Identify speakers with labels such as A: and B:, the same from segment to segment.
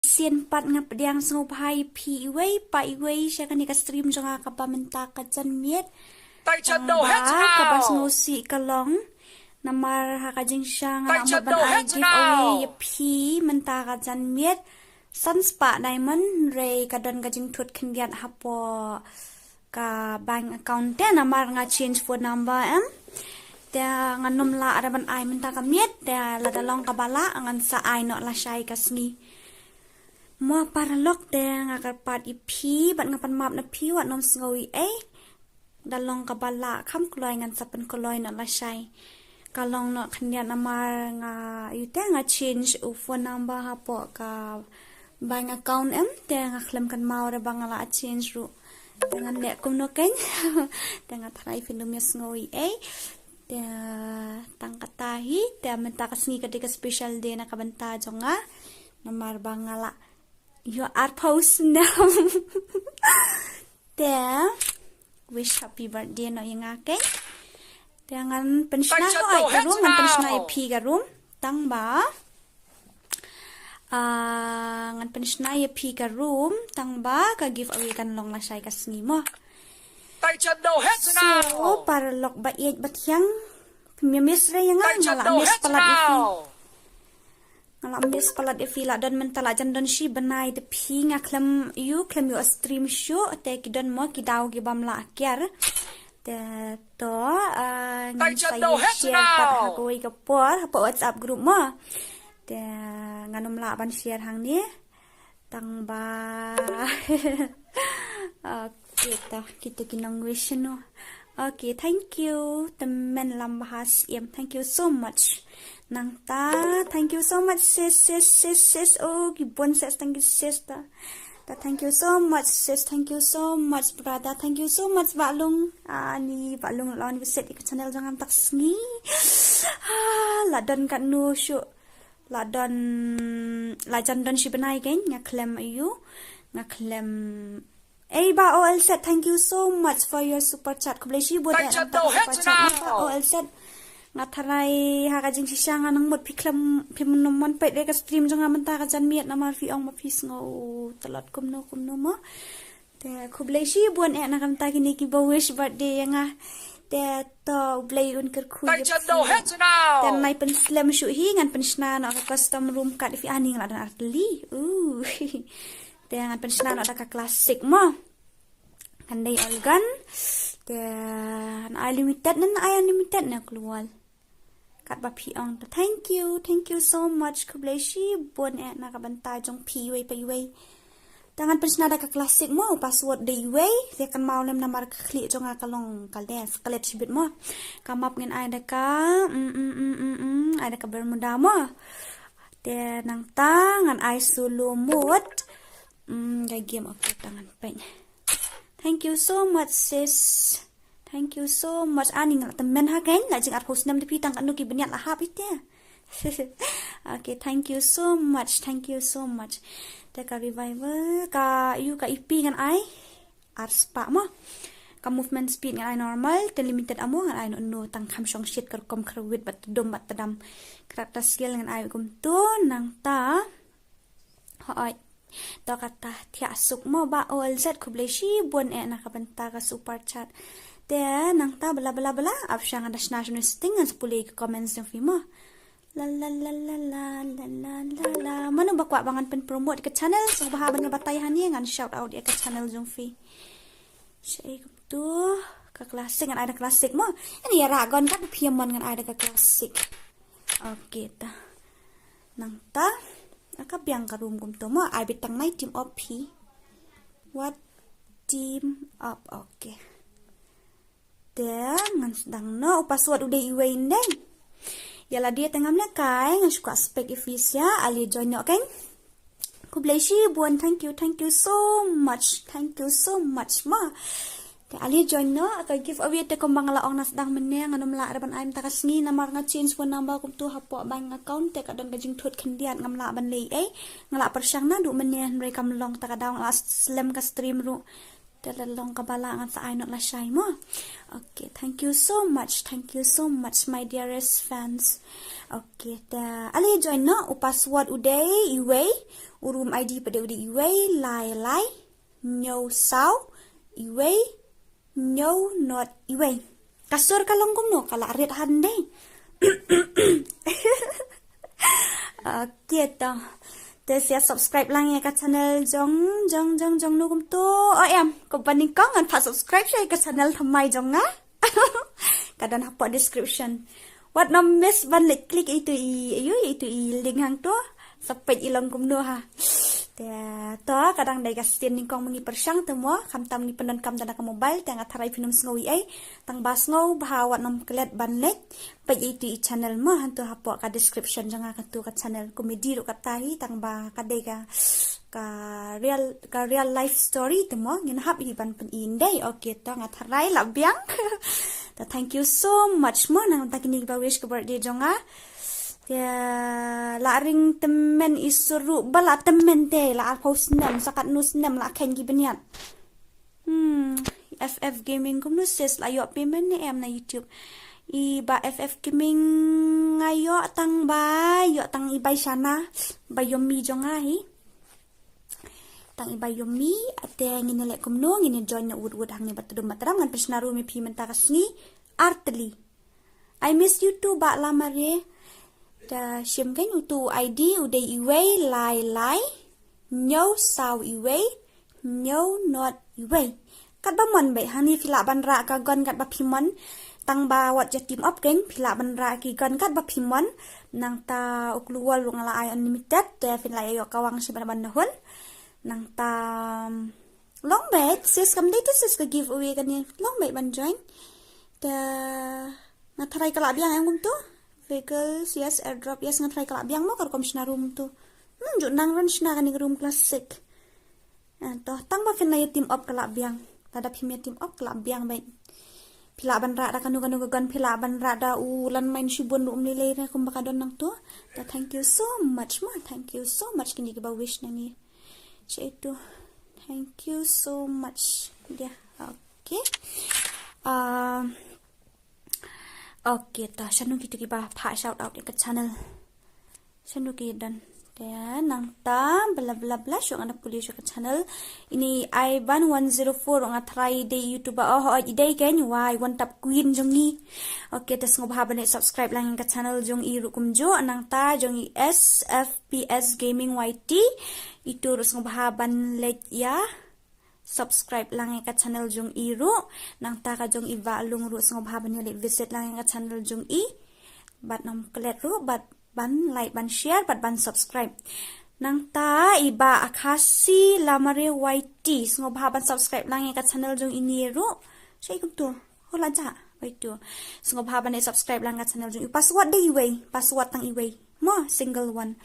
A: Sian pat nga pediang sngop hai pi iway pa iway siya kani ka stream jonga ka pamenta ka jan miet tang ba ka pas ngosi kalong namar ha ka jing siya nga mo ban ai give away pi menta ka jan miet sunspa diamond ray ka don ka jing thut khindiat hapo ka bank account te namar nga change phone number te nganom la araban ai menta ka miet te la dalong ka bala ngan sa ai no la shai ka sngi mo para lok te nga karpat ipi bat ngapan map na pi wat nom sngowi dalong ka bala kham kloy ngan sapan kloy no la shai kalong no khnya namar nga ite nga change phone number hapo ka bank account te nga khlam kan mau ra bangala change ru dengan nek kum no ken dengan trai filum ya sngowi te tangkatahi te menta kasngi ketika special day na kabanta jonga namar bangala you are post now te wish happy birthday no yang ake dengan pensna ko ay karum ngan pensna pi garum tang ba ngan pensna pi garum tang ba ka give away kan long la sai kasngi mo so para lok ba iet batyang mimis re yang ngala mis palat ifi ngala mis palat ifi la don mentala jan don shi banai de pi nga klam yu stream show te ki don mo ki daw gi bam la akyar te to ngan sai share pat ha ko ga por ha WhatsApp group mo te nganom la ban share hang ni tang ba kita kinang wish no. Okay, thank you. Temen lambahas thank you so much. Nang ta, thank you so much sis. Oh, gibon sis, thank you sister. Thank you so much sis, thank you so much brother, thank you so much Balung. Ni Balung lawan visit ikut channel jangan taksngi. Ladon kat nu syu. Ladon lajan don si benai kan ngaklem ayu. Ngaklem ba OL set, thank you so much for your super chat. Kubleshi buat super chat ba OL set. Ngatarai hakajing sisang anang mot piklam pimunomon pet deka stream jonga menta ka jan miet namar fi ong mapis ngo telot kumno mo. Te kubleshi buat na kamta kini ki wish birthday nga. Te to blay un ker khu. Te mai pen slam shu hi ngan pen sna no ka custom room kat fi aning la dan artli. Dengan pensna ada ka klasik mo kandai organ dan unlimited na keluar kat ba pi ong thank you so much kubleshi bon na ka banta jong pi way pa way dengan pensna ada ka klasik mo password day way dia kan mau lem namar klik jong kalong kaldes kalet sibit mo kamap ngin ada ka ada ka bermuda mo de nang tangan ai sulumut game aku tangan pen. Thank you so much sis. Thank you so much. Ani ngal temen ha kan la jing at post nam depi tang anu ki benyat la hap ite. Okay, thank you so much. Ta ka revival ka you ka ipi ngan ai arspa mo. Ka movement speed ngan ai normal, te limited amo ngan ai no tang kham song shit kar kom krawit bat dom bat tadam. Karakter skill ngan ai kum tu nang ta. Hai to kata tia suk mo ba ol zat kubleshi bon na kabanta ka super chat te nang ta bla ap syang ada national sting an sepule ke comments ng film la mano bakwa bangan pen promote ke channel so bahaban nga batay hani ngan shout out ke channel jong fi shay tu ka klasik ngan ada klasik mo ani ya ragon kan piamon ngan ada ka klasik okay ta nang ta aka biang karum kum to mo ai bitang mai team up hi what team up okay dan ngan sedang no password udah iwain den yala dia tengam na kai ngan suka spek ifisya ali join no kan kubleshi buan thank you so much ma te ali join no aka give away te kumbang laong na sedang meneng anum la araban aim takasngi namar nga change phone number kum tu hapo bank account te kadon gajing thut khendiat ngam la ban lei ngala persyang na du meneng rekam long takadaw ngala slam ka stream ru Dalalong kabalangan sa ay not la shy mo. Okay, thank you so much. Thank you so much, my dearest fans. Okay, ali join no password uday iway. Urum ID pada uday iway lai no sao iway no not iway. Kasur kalong no kala red hande. Okay, Saya subscribe lang ya ke channel jong nu kum tu. Oh em, ko baning kong an pa subscribe saya ke channel thamai jong nga. Kadan hapa description. What no miss ban klik itu itu link hang tu. Sampai ilang kum nu ha. To kadang dai kastin ning kong mengi persang temo kam tam ni penan kam dana ka mobile tang atharai pinum sngowi ai tang bas ngau bahawat nom klet ban lek pa itu i channel mo hantu hapa ka description janga ka tu ka channel komedi ro katahi tang ba ka dai ka real life story temo ngin hap i ban pen indai okay to ngatharai la biang. Thank you so much mo nang takini ba wish ka birthday jonga. La ring temen isuru bala temen te la post nem sakat nus nem la ken gibeniat. FF gaming kum nuses la yo payment ni em na YouTube. Ba FF gaming ngayo tang ba yo tang ibay sana ba yomi jonga hi. Tang ibay yomi ate nginelek kum no ngine join na wood hang ni batudum matram ngan pesnaru mi pi mentakas ni artli. I miss you too ba lamare. Da shim kan utu ID uday iway lai no sao iway no not iway kat ba mon be hani phila ban ra ka gon kat ba phimon tang ba wat ja team up geng phila ban ra ki gon kat ba phimon nang ta ukluwal ngala ai unlimited te fin la yo kawang si ban nahon nang ta long bet sis kam date sis ka giveaway kan ni long bet ban join da na try kala biang ang tu vehicles, yes, airdrop, yes, ngatry kalak biang mo kar komisioner room tu. Juk nang ran sina kan room klasik. Toh tang ba fin na team up kalak biang. Tada phimia team up kalak biang baik. Pila ban ra da kanu gan pila ban ra da ulan main shibun rum lele na kum bakadon nang tu. Thank you so much ma. Thank you so much kini ba wish na ni. Itu. Thank you so much. Dia. Okay. Okay, sanu kita kiba pa shout out ke channel. Sanu ki dan nang ta bla syong anak puli ke channel. Ini Ivan 104 ang try day YouTube idai kan why one tap queen jong ni. Okay, tas ngob haban subscribe lang ke channel jong i rukum jo nang ta jong i SFPS Gaming YT. Itu rus ngob haban let ya. Subscribe lang ka channel jong iru nang ta ka jong iba lung ru song bhaban ni visit lang ka channel jong i bat nam klet ru bat ban like ban share bat ban subscribe nang ta iba akasi lamare YT song bhaban subscribe lang ka channel jong ini ru sai kum tu hola ja wait tu song bhaban subscribe lang ka channel jong password dei way password tang iway mo single one.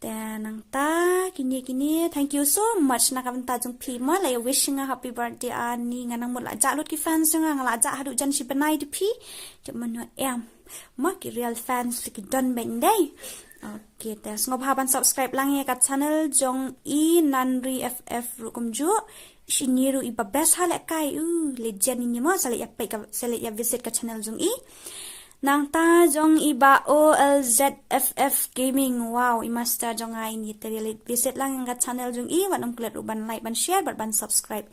A: Nang ta kini thank you so much nakabanta jong pi ma lai wishing a happy birthday ani nganang mula ja lot ki fans nga ngala ja hadu jan si benai di pi jaman em ma ki real fans ki don ben day. Okay, ngob haban subscribe lang ya ka channel jong i nanri FF rukum ju shiniru iba best hale kai legend ni mo sale ya pai ka sale ya visit ka channel jong i nang ta jong iba OLZFF Gaming. Wow, imasta jong ay ni terelit visit lang ang channel jong i wanong kulat uban like ban share ban subscribe.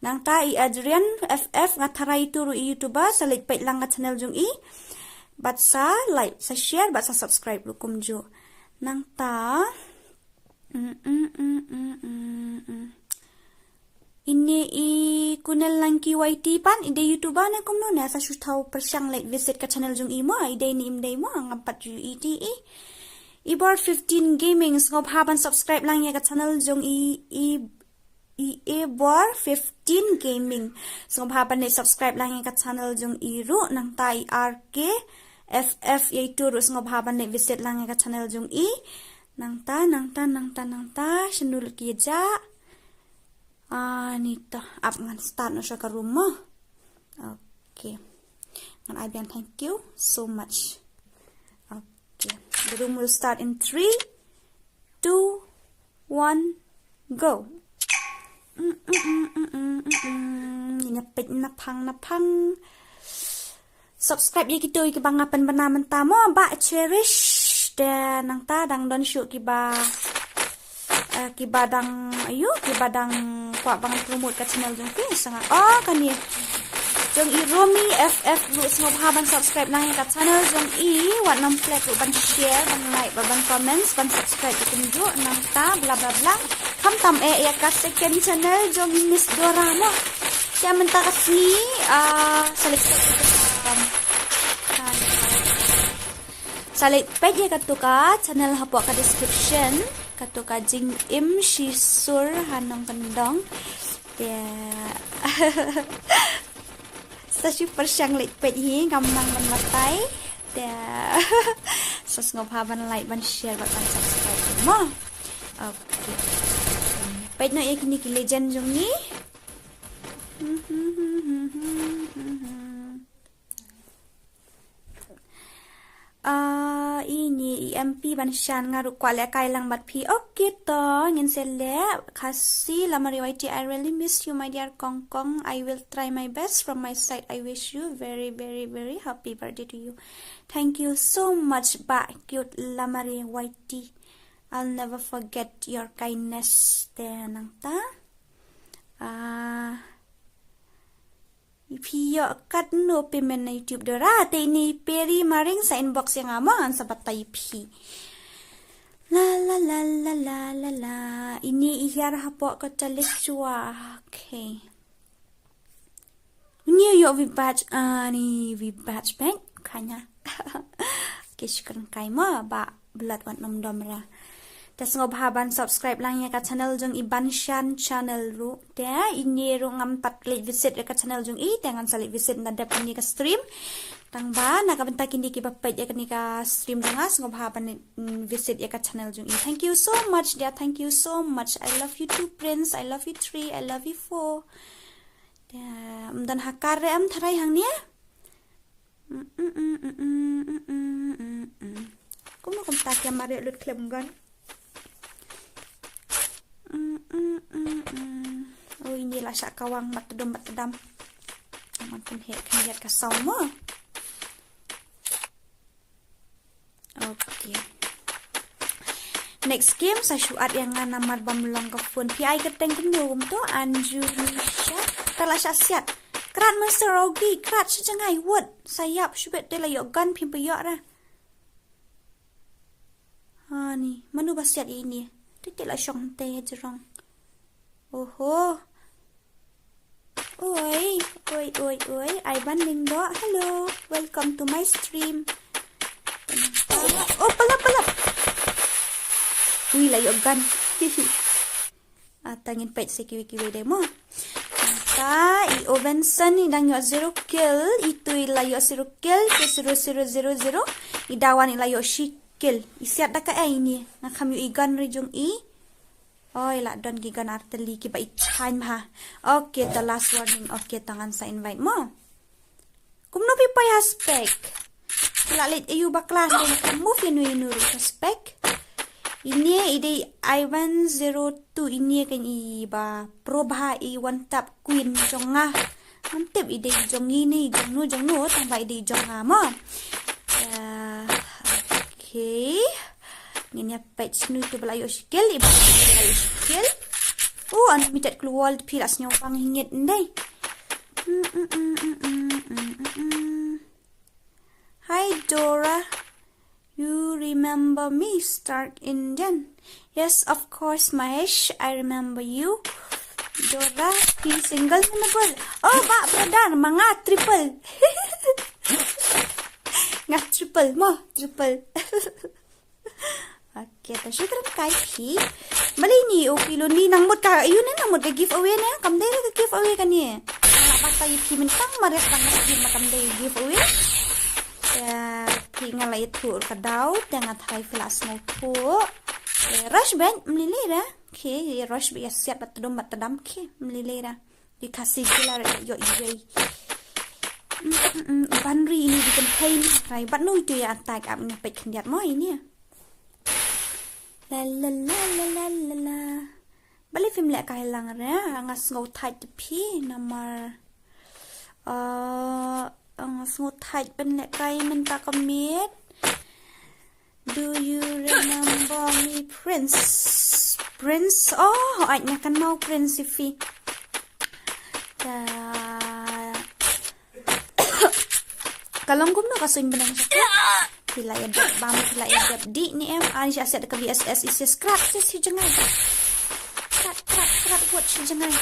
A: Nang ta i Adrian FF nga taray turo i YouTube sa like pait lang nga channel jong i bat sa like sa share bat sa subscribe rukum jo. Nang ta ini kunel lang ki YT pan ide YouTube na kum no na sa shutau persyang like visit ka channel jong imo ide ni imday mo ngapat UETE ibor 15 gaming ngob haban subscribe lang ya ka channel jong ibor 15 gaming ngob haban ni subscribe lang ya ka channel jong iru nang tai RK FF yaitu rus ngob haban ni visit lang ya ka channel jong i nang ta shenul ki ja nito up ngan start no siya ka room mo. Okay. And Ivan, thank you so much. Okay. The room will start in 3, 2, 1, go. Nyepit napang subscribe ye gitu ki bang apan benamen tamo ba cherish dan nang ta dang don shoot ki ba dang ayu ki ba dang kwa bang promote ka channel jong ki sangat kan ye jong i romi ff lu sngop haban subscribe nang ka channel jong i wat nam flag lu ban share ban like ban comments ban subscribe ki tunju nang ta bla bla bla kam tam ya ka second channel jong i miss dorama kaya menta kasi salit page katuka channel hapo ka description katuka jing im shi sur hanong kendong ya sa super syang lit page hi gamang ban matai ya sa ngop haban like ban share ban subscribe mo okay page no ek ni ki legend jong ni ini EMP ban shan ngaru kwale kailang bat pi okay to ngin sele kasi lamari YT I really miss you my dear Kong Kong. I will try my best from my side. I wish you very very very happy birthday to you. Thank you so much ba cute lamari YT. I'll never forget your kindness then nang ta Ipiyo kat no payment na YouTube dora te ni peri maring sa inbox yang aman sa batay pi. La la la la la la la. Ini ihar hapo ko chua. Okay. Ini yo vi batch ni vi batch bank kanya. Kishkan kai mo ba blood wat nom domra. Tas ngob haban subscribe lang ya ka channel jong iban shan channel ru te ini ru ngam pat klik visit ka channel jong i tangan sali visit na dep ni ka stream tang ba na ka bentak ini ki bapai ya ni ka stream jangas ngob haban visit ya ka channel jong i. Thank you so much dear, thank you so much. I love you too Prince, I love you 3, I love you 4 dan hakare am tharai hang ni kuno kom tak ya mari lut klem gan. Oh inilah syak kawang batedam ampun hek kan ka sauma. Okay. Next game sa syuat yang namar bamlong ke phone pi ai keteng kumno to Anju Nisha tala syasiat krat Mr. Rogi krat sejengai word sayap syubet de layok gan pim peyok ra. Ni manu basiat ini Tiklah syong teh jerong. Oho. Oi. I banding do. Hello. Welcome to my stream. Oh, palap. Uy, layo gan. Tangin pet si kiwi-kiwi demo. Maka, i-Ovenson idang yo 0 kill. Itu ilayo 0 kill. 0. Idawan ilayo shik. Kill. Isiat dah ka ini. Nga kami igan rejong i. Oi lah don gigan arteli ki ba time ha. Okay, the last warning. Okay, tangan sa invite mo. Kumno pipay ha spec. Lalit ayu baklas din move yanu ka spec. Ini ide Ivan 02 ini kan iba probha i one tap queen jonga. Mantep ide jong ini jong nu tambah ide jonga mo. Okay. Ini page nu tu belayo skill, unlimited keluar pilas nyopang hingit ndai. Hi Dora, you remember me? Stark Indian. Yes, of course, Mahesh. I remember you. Dora, he single double. Oh, ba brother, mga triple. Nga triple mo, triple. Okay, ta syukran kay pi. Bali ni o kilo ni nang mot ka ayun na nang mot ka giveaway na. Kamday ka giveaway kani. Wala pa tayo pi mentang mares bang di makamday giveaway. Ya, pi ngalay tur ka daw dengan thai flash mo po. Rush ben mlilira. Okay, rush bi siap batadam ke mlilira. Dikasih gelar yo iway. Banri ini di campaign rai bat nu itu ya tag am ni pet kendiat mo ini. La la la la la la la. Balik film lek kai lang re ngas ngau thai pi namar ngas ngau thai ben lek kai men ta kamit. Do you remember me, Prince? Prince? Oh, anh kan mau Prince Ifi. Kalong gum no kasuin benang siya. Pila ya dap bam pila ya dap di ni ani siya set ke VSS isi scrap si jangan. Krat buat si jangan.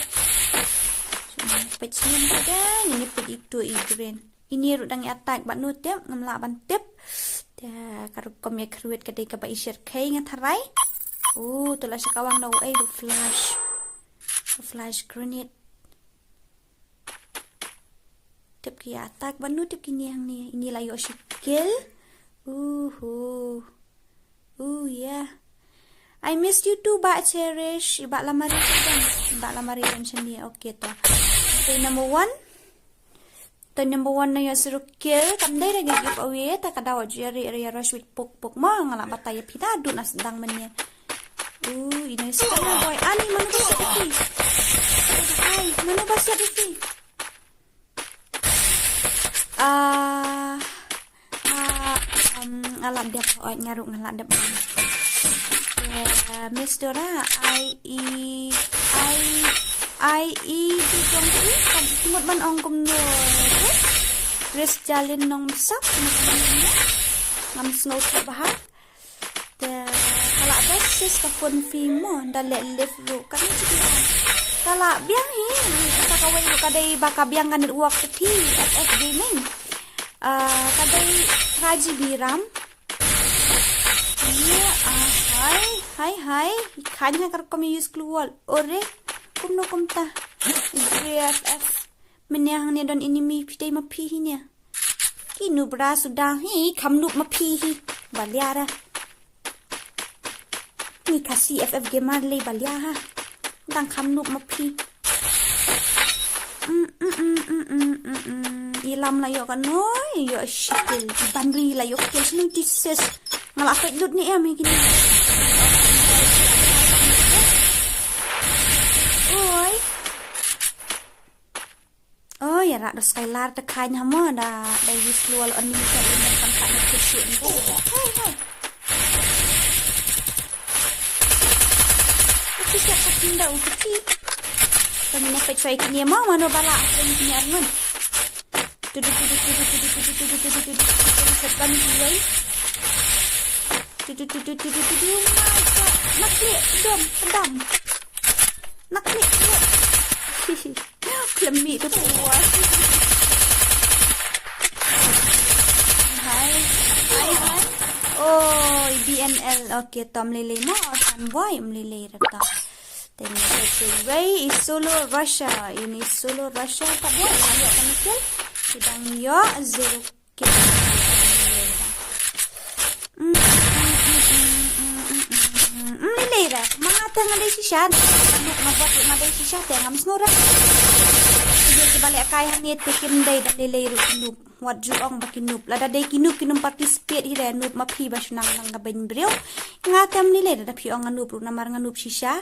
A: Pecin pada ini itu igren. Ini rudang attack bat nu tep ngamla ban tep. Karu komye kruet kadai ka ba isir kai ngatharai. Tulah sekawang daw ay do flash grenade. Tip ki attack banu tip kini yang ni ini layo skill. Yeah. I miss you too, Ba Cherish. Iba lamari dan sini. Okay to. Okay, number 1 na yo suruh kill kamdai lagi giveaway ta kada wajari area rush with pok ma ngala bataya pita du nas dang menye. Ini sekarang boy ani mana ba siya Ay, mana ba siya difi? Ngalam dia nyaru ngalam dia. Miss Dora, di jongki kumut man ong kumno. Chris jalin nong sak ngam snow ta bahar. Kala basis ka phone fee mo dale live ru kan kala biang hi ka kawai ru kadai baka biang kan uak tepi FF gaming. Kadai Raji Biram. Hai. Kanya kar kami use keluar. Ore kumno kumta. GFF. Menyang ni don ini pidai mapi hinya. Kinu bra sudah kamnuk mapi hi. Baliara. Ni kasih FF gamer le baliara. Dang kamnuk mapi. Ilam la yo kan noi yo shikil bandri la yo kill sinu dises ngalafet lut ni em gini. Oh ya rak dos skylar te kain hama da use lual on ni ka ini kan tak nak kecil ni. Hai. Kita siap pindah ukiti. Kami nak try kini mana bala ni arman. Sepan jual. Nak klik dom pedam. Nak klik. Klemi tu puas. Hai. Oh, BNL. Okay, tom lele mo san boy mlele rata. Then way is solo Russia. Ini solo Russia tak boleh ayo kan kill. Sedang yo 0 kill. Lele mata ngadai sisyan. Mabuat ngadai sisyan ngam snora. Dia balik kaya ni tekin dai dan lele ru wat juong bakinup lada dai kinup participate ire nup mapi basunang nang gaben brio ngatam lele da pi ong anup ru namar nganup sisya.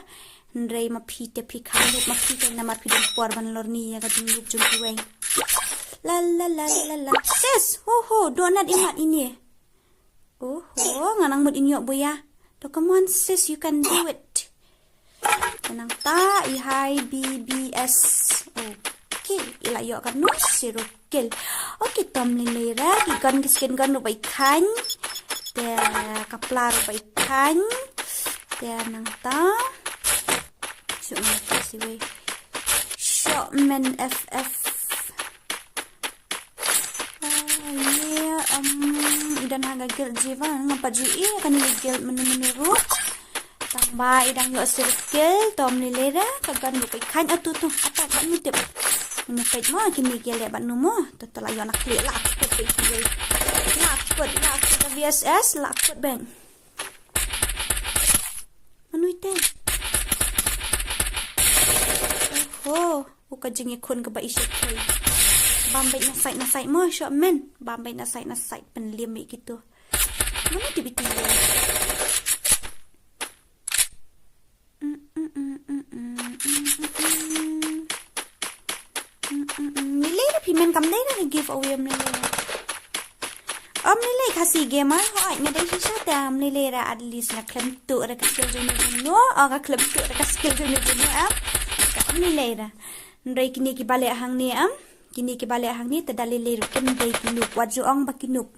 A: Ndrei mapi te pi kanup mapi kan namar pi por ban lorni ya gading nup jumpueng. La. Sis, donat imat ini. Nganang mud inyok boya. So come on sis, you can do it. Tenang ta, ihai BBS. Okay, ilayo kan no zero kill. Okay, tom lilera, gigan kiskin gan no baikan. Te kaplar baikan. Te nang ta. So kasi we. Shotman FF. Idan haga gil jiva ngapa ji kan gil menu tambah idang yo circle tom lilera kagan bu kan atu tu apa kan nutip menepet mo kini gil ya banu mo total ayo nak klik lah lakut VSS lakut bang anu ite buka jengi kun ke ba isyek kai bambay na site mo shopman bambay na site penliam gitu mana tiba-tiba comment kam dai na giveaway nilai kasih gamer hoi nga dai sisa ta nilai ra at least na klem tu ra ka skill jung no aga klem tu ra ka skill jung no ka nilai ra ndai kini ki bale hang ni kini ki bale hang ni ta dalile ru ken dai kinuk waju ong bakinuk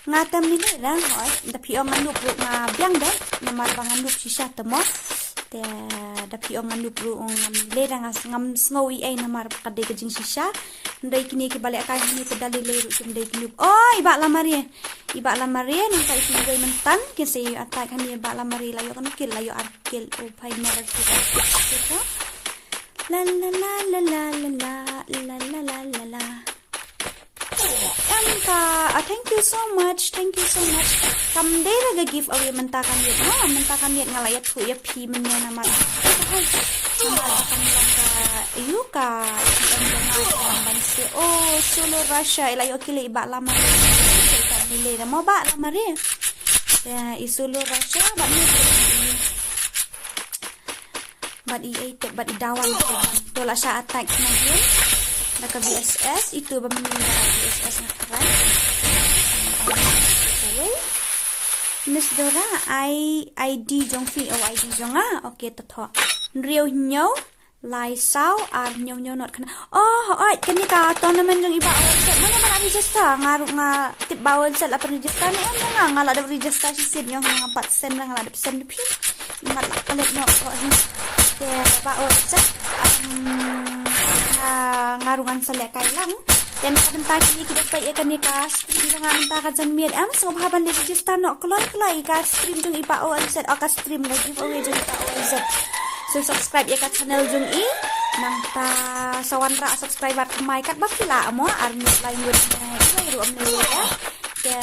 A: ngatam nilai ra hoi da pi ong anuk ru nga biang dai namar bangan nup sisa ta mo da pi ong anuk ru ong le ra ngam snowy ai namar ka dai ka jing sisa ndai kini ki balik akan ni ke dalile ru kum dai kinuk iba lamari nang kai sini gay mentan kin se atak kan ni ba lamari layo kan kil layo arkil pai mer kita la la la la la la la la la la la thank you so much kam dai ra giveaway mentakan yet mentakan yet ngalayat hu ya pi menya nama Yuka solo Russia ilayo kili iba lama nilai dah mau ba lama re ya solo Russia bat bat dawan tola sa attack nagian naka BSS itu ba meninggal BSS na keren Miss Dora ID jong fi ID jong okay to Riêu nhau lai sao nhau not kana kan ni ka tournament jong iba set mana mana register nga tip bawal set apa register ni nga la ada register si yang nga 4% lang la ada persen pi mat la palet no ke bawal set ngarungan selek kai lang dan bentar kini kita pakai kan ni ka stream nga bentar ka jan miet so haban register no kloi ka stream jong iba set ka stream ga giveaway jong iba set so subscribe ya ka channel jung i nang ta sawan ra subscriber kamai kat bapila mo army lain word na ru amne ya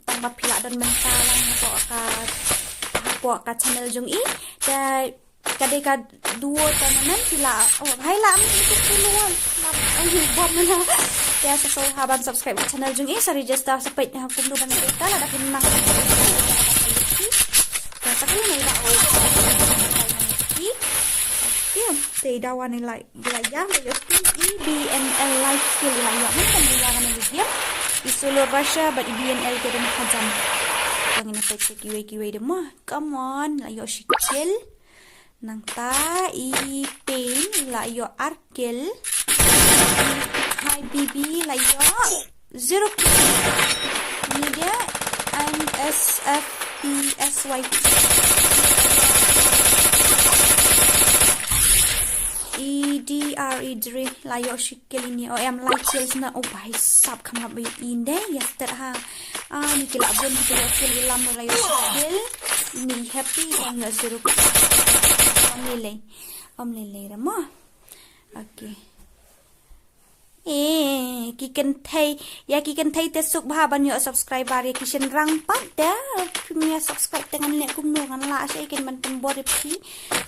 A: tang bapila dan mentalang ko ka channel jung i da kadeka duo tananan pila hai la am itu keluar bom na ya so haban subscribe channel jung i sa register sa page na hukum duban kita la da pinang ya sa kini na Tei dawan nilai belajar yo BNL live skill nilai yo kan belajar na dia isolo Russia but BNL ke dan hajam yang ina pek kiwe demo come on la yo skill nang ta I pain la yo arkel my BB la yo 0 media and SFPSY EDRE layo shikil ini em like sales na bhai sab khama bai inde yaster ha ni kila bon ni shikil ilam layo shikil ni happy on your zero om lele ramo okay kiken thai te suk bha ban yo subscriber ya kishen rang pat da punya subscribe dengan lek kumno kan la sai ken man pembor pi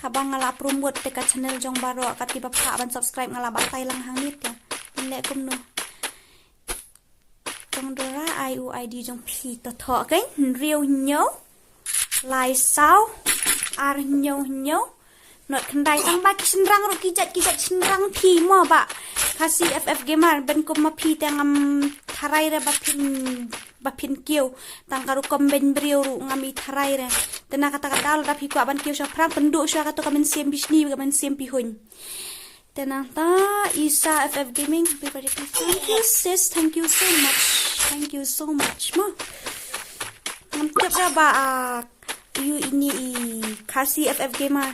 A: habang ngala promote te ka channel jong baro ka tiba pha ban subscribe ngala batai lang hang nit ya lek kumno jong dora IUID jong pi to tho kan riu nyo lai sao ar nyo not kendai tang ba kishen rang ro kijat kishen rang pi mo ba kasih FF gamer ben ko mapi tangam tharai re bapin kiu tang karu komben brio ngami tharai re tena kata dal da pi ko ban kiu sha prang pendu sha kata kamen sim bisni kamen sim pi hun tena ta Isa FF gaming happy birthday thank you sis thank you so much mo ngam ra ba you ini kasih FF gamer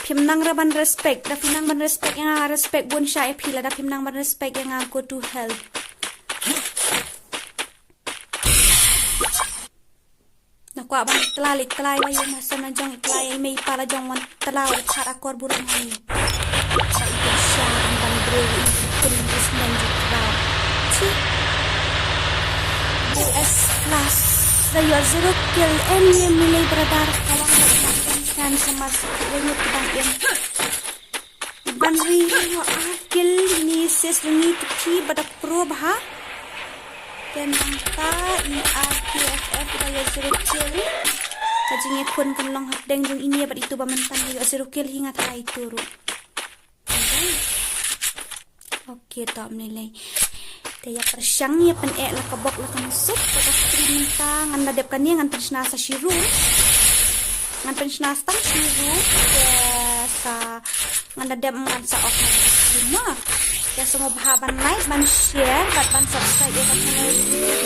A: Pimnang raban respect, da pinang ban respect yang respect bon sya pila da pimnang ban respect yang go to hell. Nakwa ban telalik telai bayu masa na jong telai may para jong wan telaw char akor burang hai. Sa itu sya ban brewi kuris nan jukba. Ci. US plus saya zero kill any milay bradar kawang kan sama sebenarnya pedang yang banri yo akil ni ses ni ti pada pro bah dan angka I ATFF daya zirukil kajingnya kun kenlong hak deng jung ini abad itu bamantan yo zirukil hingga tai turu Oke, tak menilai. Dia persyang ya pen la kabok la kamusuk pada minta ngan ladep kan ngan pensna sa shiru. Ngan pensna stang shiru sa ngan ladep ngan sa ok lima. Ya semua bahaban like ban share ban subscribe ya kan channel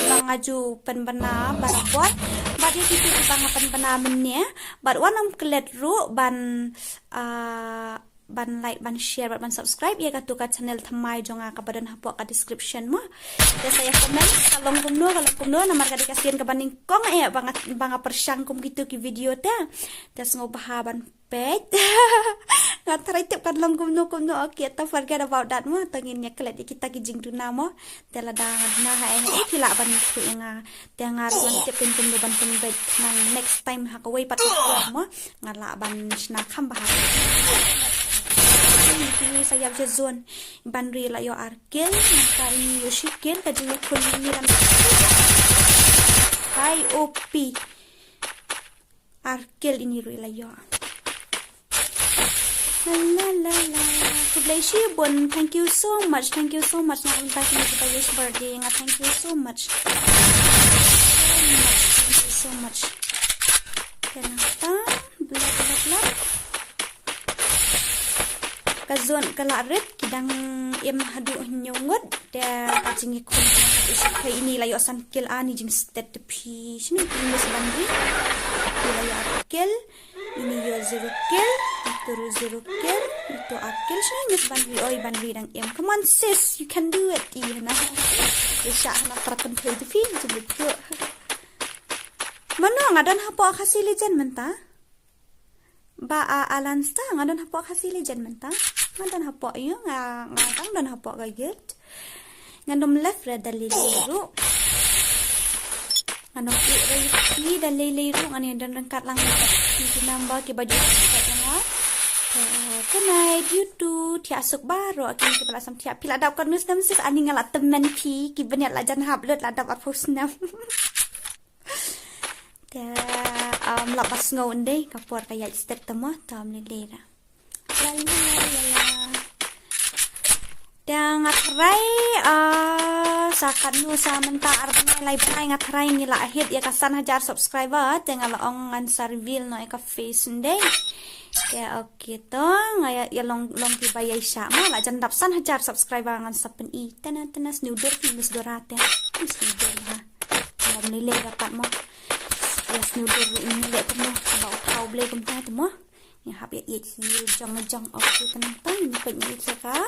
A: bang aju pen bana barabuat. Bat ya titik bang pen bana mennya. Bat wanam kelet ru ban ban like ban share ban subscribe ya katu ka channel thamai jonga ka badan hapok ka description mo ya saya komen kalau kumno namar ka dikasihan ka baning kong banga persyang kum gitu ki video ta tas ngobahaban pet ngatrai tip kan long kumno okay ta forget about that mo tangin ya kelet kita ki jing tuna mo tela dangan na ha pila ban ku nga tengar ban tip pin kumno ban pin bet nang next time ha ka way pat mo ngala ban sna kham bahar ini saya zon banri la yo arkel maka ini yo shikel kajinya kuliniran hai op arkel ini ru la yo la kublaishi bon thank you so much na unta ni kita wish birthday nga thank you so much kenapa bla kazon kalarit kidang im hadu nyungut da kajing ikun kai ini layo sankil ani jing stet pi sini ini sebandri layo arkel ini yo zero kill itu 0 kill itu arkel sini sebandri oi bandri dang im come on sis you can do it na isya na terakan kai pi jebut mana ngadan hapo akasi legend menta ba alan sta ngadan hapo akasi legend menta ngadan hapo iyo ngatang dan hapo gaget ngandom left red daliliru ngandom i daliliru ngani dan rengkat lang itu nambah ke baju semua good night YouTube tia asuk baru akin ke belasam tia pila dap kan nusnam sis ani ngalat temen pi ki benyat lajan hablet la dap apusnam tia lapas ngau ndai kapur kayak step temo tam lelera dan ngatrai sakat nu sa menta arbanai lai banai ngatrai ngila ahit ya kasan hajar subscriber dengan laong ansar reveal no eka face ndai ya oke to ngaya ya long tiba ya isya ma la jandap san hajar subscriber ngan sapen i tenas nudur mis dorate mis nudur ha dalam lele dapat mo ya nudur ini le temo bau tau ble kum ta temo ya hab ya jang oke tenang ini penyi seka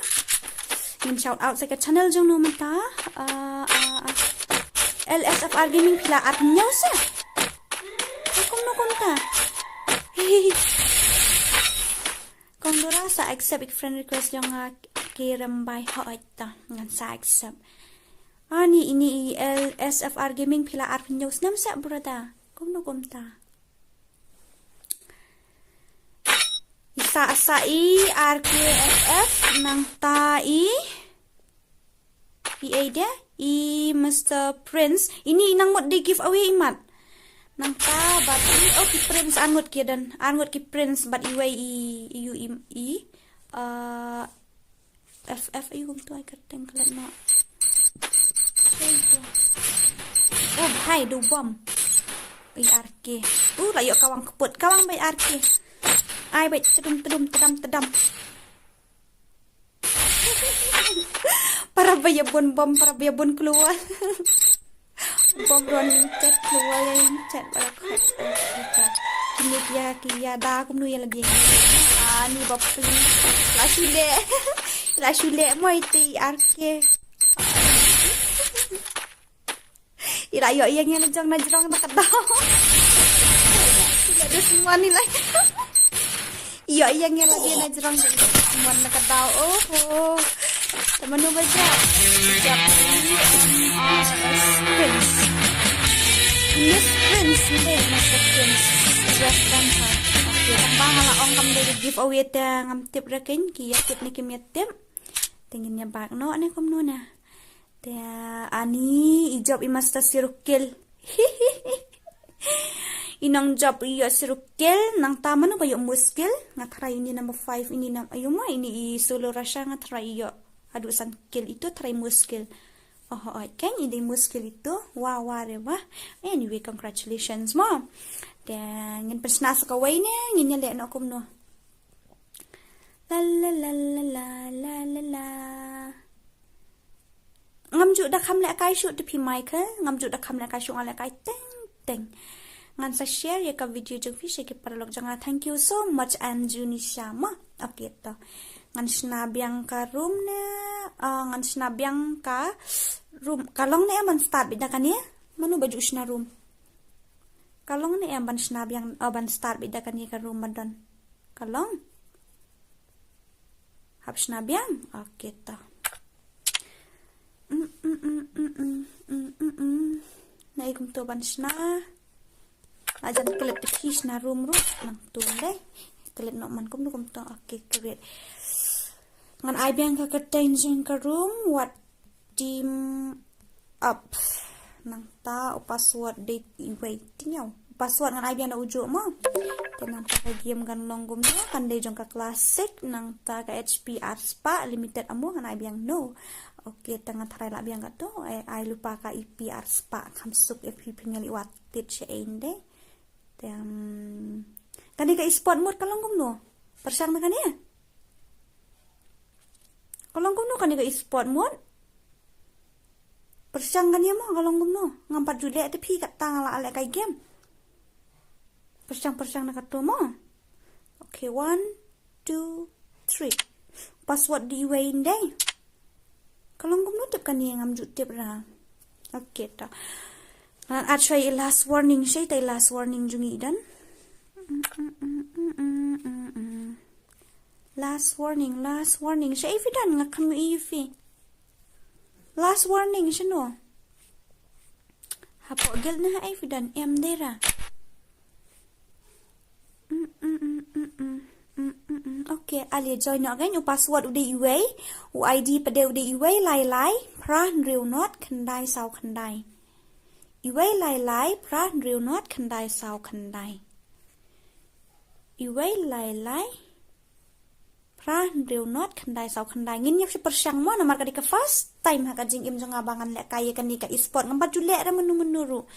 A: min shout out sa channel jong no mata LSFR gaming pila at nyaw sa akum no kunta kung dura sa accept friend request yung kiram by hoita ngan sa accept ani ini LSFR gaming pila at nyaw nam sa brada kum no kunta Sa-sai RKFF nang tai PA dia Mr. Prince ini nang mod di giveaway imat nang ta bat ki Prince angot ki dan angot ki Prince bat iway FF kum tu ai kerteng kelat no oh hai do bom RK layo kawang keput kawang bay RK ai baik tedum para bayabon bom para bayabon keluar bom running chat keluar yang chat barakot kini kia dah aku nu yang lagi ni bapli la shule moi ti arke ira yo yang najong tak tahu ada semua nilai iya yang lagi najrong semua nak tahu teman nu baca Prince Mr. Prince just dancer okay tambah hala ong kam dari giveaway ta ngam tip rakin ki tip ni kim tip tingin nya bak no ne kom no na ta ani ijob imasta sirukil inang job iya sirukil nang taman no kayo muskil ngatry ini number 5 ini nam ayo mo ini solo rasya ngatry iyo Adu san skill itu try muskil. Oh, kan ini muskil itu. Wow, wah. Anyway, congratulations mo. Dan ngin persnas ka way ne, ngin yale na kum no. La la la la la la la la. Ngam ju da kham le kai shoot pi Michael, ngam ju da kham le kai shoot ale kai teng. Ngan sa share ya ka video jeng fi ke paralog jang thank you so much Anjuni Shama. Okay to. Ngan snabyang ka room na ngan snabyang ka room kalong na man start bida kan ya? Manu baju sna room. Kalong na ban snabyang ban start bida kan ya ka room madan. Kalong. Hab snabyang. Okay to. Na ikum to ban sna. Ajan kelet tikis na room nang tu deh. Kelet nok man kum to okay great. Ngan ai biang ka attention ka room what team up nang ta o password date waiting yaw. Password ngan ai biang na ujo mo. Tenang ka game kan longgom na kan de jong ka classic nang ta ka HP Arspa limited amo ngan ai biang no. Okay, tengah try la biang ka to ai lupa ka IP Arspa kamsuk FP ngali watit siya ende. Kani ka sport mode kalonggom no. Persang na kani ya. Kalonggom no kani ka sport mode. Persang kani mo kalonggom no. Ngampat jule ate pi kat tang ala kay game. Persang na kato mo. Okay, 1 2 3. Password di way day. Kalonggom no tip kani ngam ju tip ra. Okay ta. At try last warning siya tay last warning jungi dan. Last warning siya if dan nga kami ifi. Last warning siya no. Hapo gel na if dan dera. Okay, ali join again u password u de iway, u ID pa de u de iway lai pra real not khandai sau khandai. Iway lai pra real not khandai sau khandai. Iway lai pra real not khandai sau khandai. Ngin yak si persang mo na marka di ka first time ha ka jing im jong abangan le kaya kan ni ka sport ngam jule ra menuru.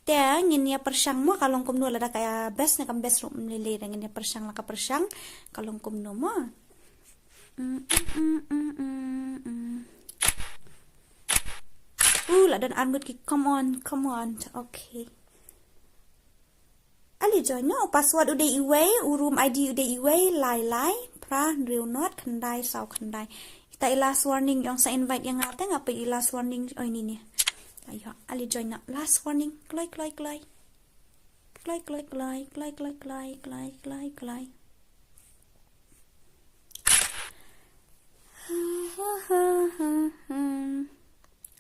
A: Te ngin ya persang mo kalong kum no la kaya best na kam best rum lele ngin ya persang la ka persang kalong kum no mo. Ladan anmut ki come on. Okay. Ali join no password udah iway, room ID udah iway, lai pra real not khandai sau khandai. Kita last warning yang saya invite yang ngate ngapa last warning ini nih. Ayo, ali join no last warning. Kloi.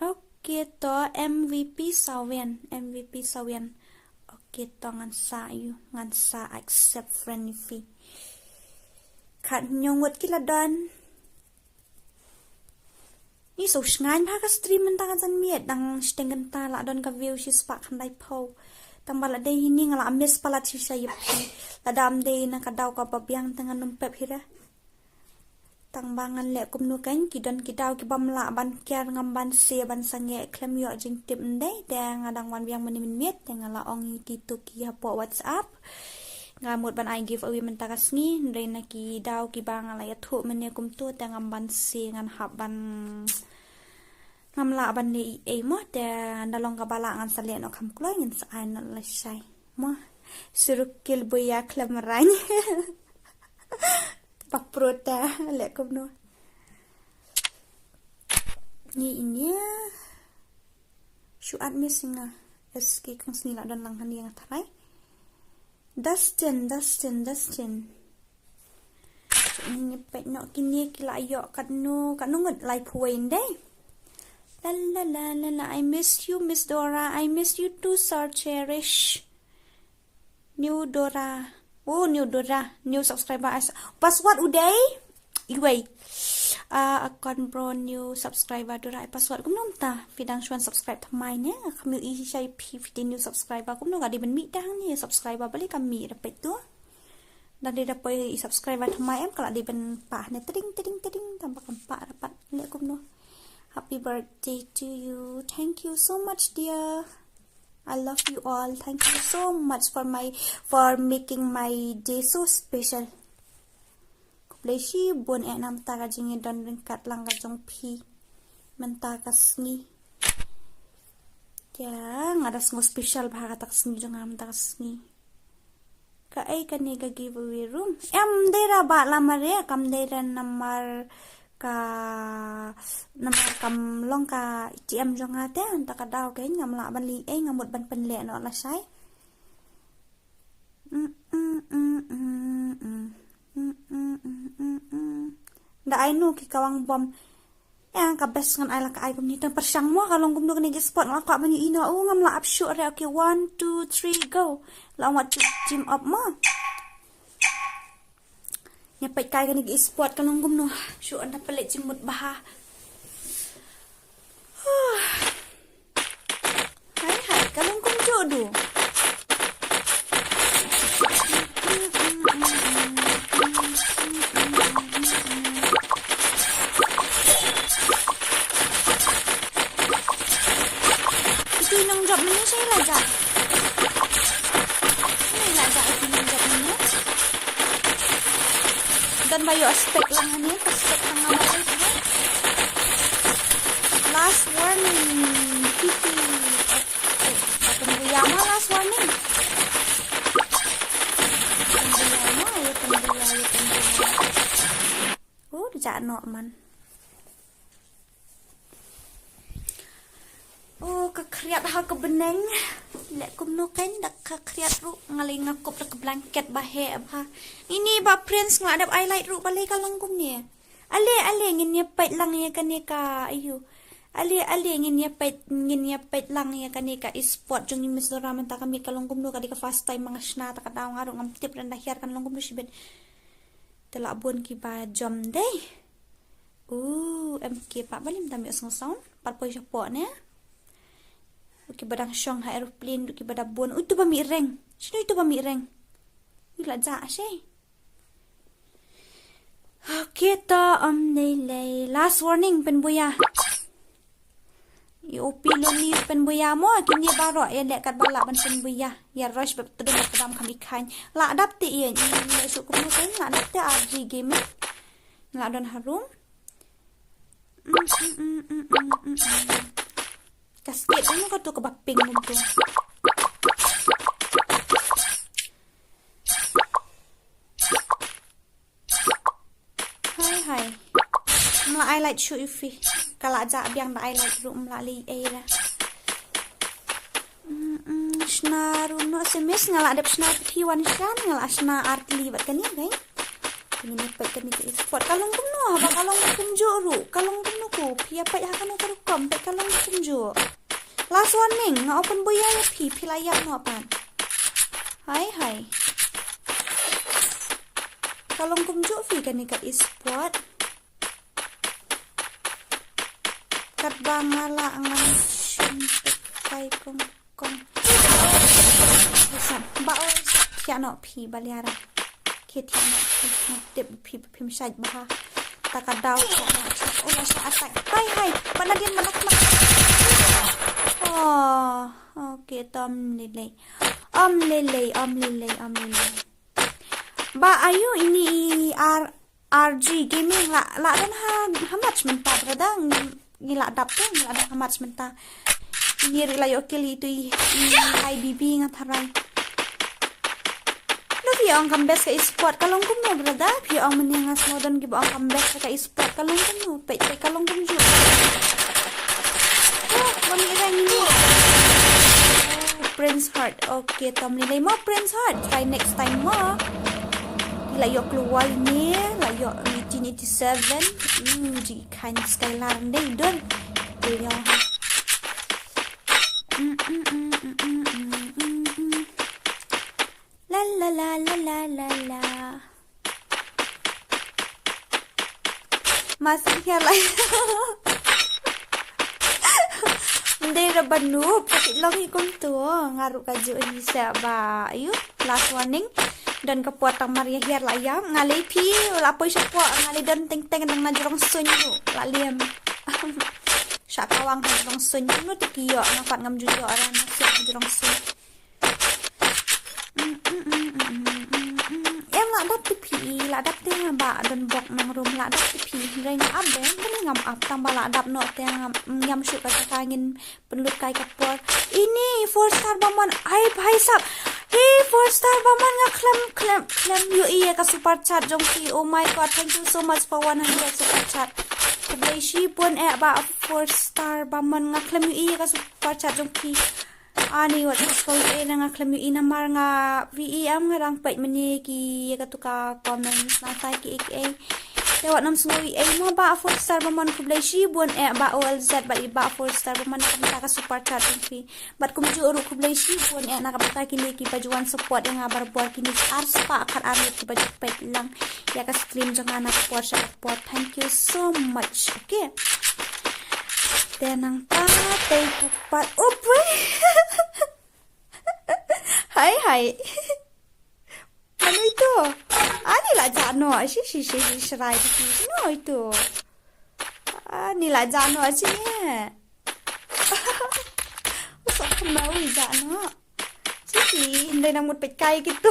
A: Okay to MVP sawen. Okay to ngan sa accept friendly fee. Kat nyongot kila dan. Ni so ngan pa ka stream man ta kan miet dang stengen ta la don ka view si spa kan dai po. Tang bala day hini ngala amis pala si sa yepi. La dam day na ka daw ka babyang tangan numpep hira. Tang bangan le kum nu kan kidon kidaw ki bamla ban kyar ngam ban se ban sange klem yo jing tip ndai dang adang wan biang meni miet tang la ong ki tu ki hapo WhatsApp ngamut ban I give away mentakas ni ndai na ki daw ki bang ala ya thu meni kum tu tang ngam ban se ngan hab ban ngam la ban ni e mo da ndalong ka bala ngan sale no kam kloy ngin sa ai na la sai mo surukil boya klem rany pak prota lek kom no ni inya shu admis nga eski kang snila dan lang hani nga taray Dustin ini pet no kini kila yo kanu ngut lai puin day la I miss you Miss Dora, I miss you too Sir Cherish. New Dora. Oh, new subscriber. Password uday. Iway. Akon bro new subscriber Dora. Password kum nom ta. Pidang shuan subscribe thamai ne. Kami isi siya 50 new subscriber kum no gadi ben mi dang ni subscriber balik kami dapat tu. Dan dia dapat subscribe sama em kalau dia ben pak ne tering tambah kempak dapat lihat kumno. Happy birthday to you. Thank you so much dear. I love you all. Thank you so much for making my day so special. Kublesi bon nam ta ka jingi don kat lang ka jong pi. Menta ka sngi. Ya, ngada sngo special bah ka tak sngi jong am ta ka sngi. Ka ai ka ni ka giveaway room. Em dera ba lamare kam dera namar ka namar kam long ka chị em jong ate anta ka daw ke ngam la ban li ngam một ban pen le no la sai. Da ai nu ki kawang bom yang ka best ngan ai la ka ai kum ni tan persang mo ka long kum do ni spot la ka ban ina ngam la up shoot re okay 1 2 3 go la wat team up mo. Nyampai kai kan ni sport kalong gumno syu anda pelik cimut bah. Hai kalong gum jodoh. Itu nang job ni saya lajak. Ini lajak itu nang job ni. Dan bayo aspek lang ani aspek lang naman ito. Last warning. Kiki. Pembuyama last warning. Pembuyama ayo pembuyama. Oh, dijak no man. Oh, kekriat ha kebeneng. Lek kumno kan dak kekriat ru ngalai ngakup ke blanket bahe apa. Ini ba prince ngadap highlight ru balai kalong kum ni. Ale ngin ya pait lang ya kaneka ayo. Ale ngin ya pait lang ya kaneka sport jung ni Mr. Raman ta kami kalong kum no kadika fast time mga sna ta kadaw ngaru ngam tip ran dahiar kan long kum sibet. Telak bon ki ba jom deh. MK pak balim tami osong sound. Pat poi support ne. Uki badang syong ha aeroplane uki badang bon. Itu ba mireng? Sino itu ba mireng? Ila za shay. Okay ta lay last warning penbuya. IOP lonely penbuya mo kini baro ya lek kat balak ban penbuya. Ya rush bab tudum pedam kami kan. La adap ti ya ni syukur mo kan la adap ti RG game. La don harum. Kasket ano ka to kabaping mo to. Hai. Mla highlight show ifi. Kala ja biang da highlight ru mla li era. Snaru no SMS ngala adap snar P1 shan ngala asna artli bat kan ya guys. Ini nepet kan ni sport kalong kum no ba kalong kum juru kalong kum no ko pia pa ya kan ko kom pe kalong kum juru. Last warning, nga open buya ya pilayak no pan. Hai. Kalong kumjo fi kan ni ka sport. Kat bangala ngan kai kong. Bisa ba o kya no pi baliara. Keti no tip pi pim shaj bah. Takadaw ko. Ola sa atak. Hai. Panadian manak. Oh, okay, Tom Lily. Ba ayo ini RG gaming la dan how much menta berada ngila dapet ngila dan how much menta ini rilayo kili itu IBB ngatarai. Lo ang kambes ka sport kalong kum no berada ang meningas modern gibo ang kambes ka sport kalong kum no pe kalong kum ju. Prince Heart. Okay, Tom nilai mo Prince Heart. Try next time mo. Layo keluar ni, layo 1987. Di kan Skylar deh, don. Beliau. La. Masih ya lah. Hindi ra banub. Pati lang ikon to. Ngaro ka dyan sa ba. Ayun. Last warning. dan kepuat tang Maria hiar la yam ngalai pi la poi sapua ngalai dan teng-teng nang najrong sunyu la liam syakawang najrong sunyu no tikiyo napat ngam jujo aran nasik najrong sun em la dap tipi la dap teng ba dan bok nang rum la dap tipi rai ngam ben ben ngam ap tang ba la dap no teng ngam syuk ka kangin penlut kai kapor ini 4 star baman ai bhai sab hey 4 star baman nga klem yu iya ka super chat jong si oh my god thank you so much for 100 super chat kublai shi pun ba 4 star baman nga klem yu iya ka super chat jong ki ani wat ko nga klem yu ina mar nga vi am nga rang pait mani ki ka tuka comments na tai ki ik Tewat nam sungui mo ba 4 star baman kublai shi pun ba olz ba 4 star baman ka ka super chat jong ki bat kum ju uru kublai shi pun na ka pata kini ki pajuan support yang abar buat kini ars pa akar amit ki baju pet lang ya ka stream jong anak support thank you so much okay tenang pa tay kupat open hai ano ito nila jano si shirai di no ito nila jano si usap kemau jano si hindi nang mutpit kay gitu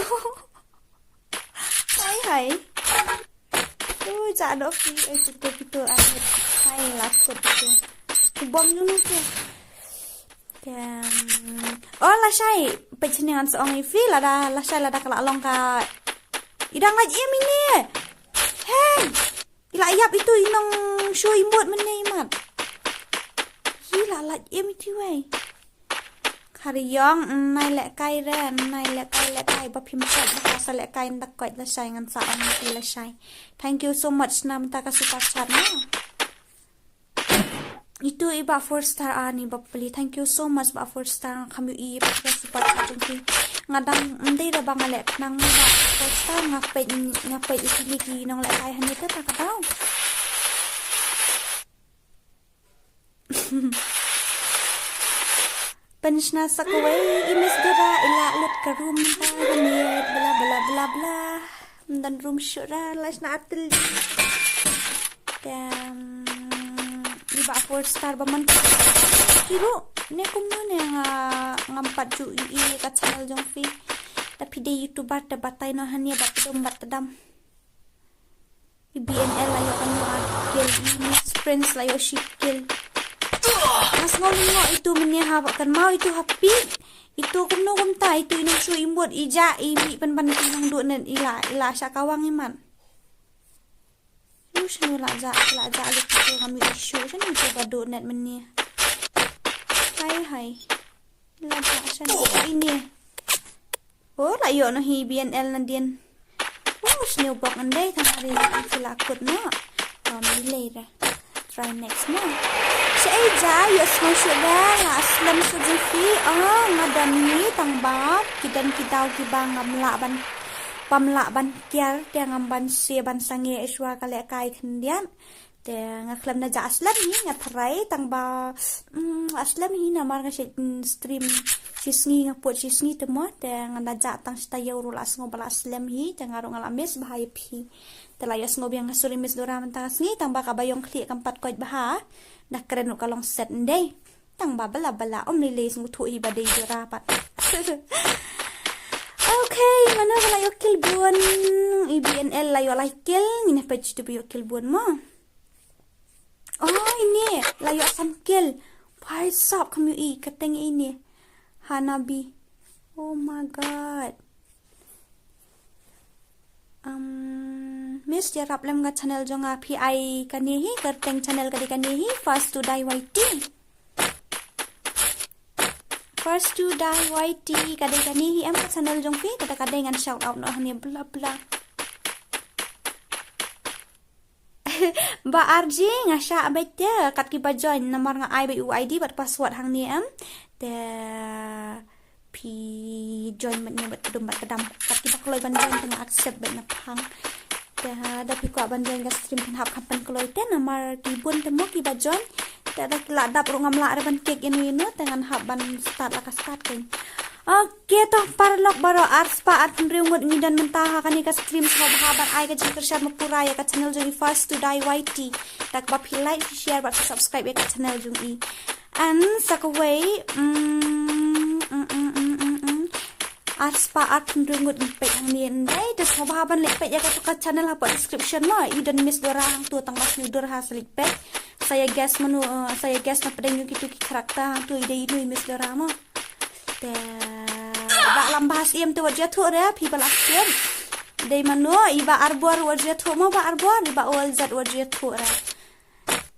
A: hai jano fi ito gitu hai lakot ito bom yun ito oh lasai pecenengan seorang ifi lasai lada kala along ka idang lagi ini hey ila ayap itu inang show imut mene imat ila lagi itu wey kariyong nai lek kai ba phim sat ba sa lek kai ndak koi lasai ngan sa ang lasai thank you so much nam ta ka super chat na itu iba 4 star ani bapali thank you so much ba 4 star kami i pa support atin ngadang ndai ra bang alek nang ba 4 star ngapai iki nang lek kai hanita ta ka daw penshna sakawai imis dora ila lut ka room ta ni bla bla dan room syura lasna atil ba 4 star baman kiro ne kumno ne ngampat ju i ka channel jong fi tapi de youtuber ta batay no hanya bat dam BNL layo kanyo kill Miss Prince layo shikil mas ngomong itu meniha kan mau itu happy itu kumno kumta itu inang su imbot ija imi pan nang do nen ila syakawang iman Shnu la ja alit ko kami issue sa nito ba do net man niya. Hai. La ja sa ini. Oh, layo no hi BNL na din. Oh, snew bok anday tanari sila akot no. Later. Try next no. Sa eja yes mo suga la aslam sa jifi. Ngadani tangbab kidan kitaw kibang ngamlaban pamla ban kiar te ngamban se ban sange iswa kale kai khndian te ngaklam na ja aslam hi ngathrai tangba aslam hi na mar nga stream sisngi ngapot sisngi te mo te nganda ja tang sta euro las ngo bala aslam hi te ngaro ngalames bahai phi te layas ngo biang ngasuri mis dora man tangasngi tangba kabayong kli kampat koit baha nak keren kalong set ndai tangba bala omliles ngutu hi badai dora pat okay, mana layo kill buan IBNL layo kill ini page tu bio kill buan mo. Oh ini layo asam kill. Why stop kamu kateng ini Hanabi. Oh my god. Miss jarap lem ga channel jonga PI kanihi kateng channel kanihi fast to die YT. First to die YT kadai kanihi am channel jong fi kadai ngan shout out no hanya bla bla ba RJ ngasha abete kat ki ba join nomor nga IBUID bat password hang ni am te pi join bat ni bat kedam kat ki ba kloi ban join tengah accept bat na phang te da pi ko ban join ga stream kan hap kapan kloi te nomor ki bun temo ki ba join Tada kila dap rungam la reban kek inu tengan haban start kan. Oke toh parlok baro ars pa at riungot ngidan mentaha kani ka stream sa bahaban ay ka jing kersyat mapura ya ka channel jung first to die YT tak ba like share ba subscribe ya ka channel jung i and sakaway ars pa at riungot ngipet hang nien dai des sa bahaban likpet ya ka channel ha description mo i dan miss dora hang tu tang bas nudor ha likpet saya guess na pedeng yung kitu ki karakter hang tu ide ini miss dora mo ba lambas iem tu wajah tu re people action dei mano iba arbor wajah tu mo ba arbor iba all zat wajah tu re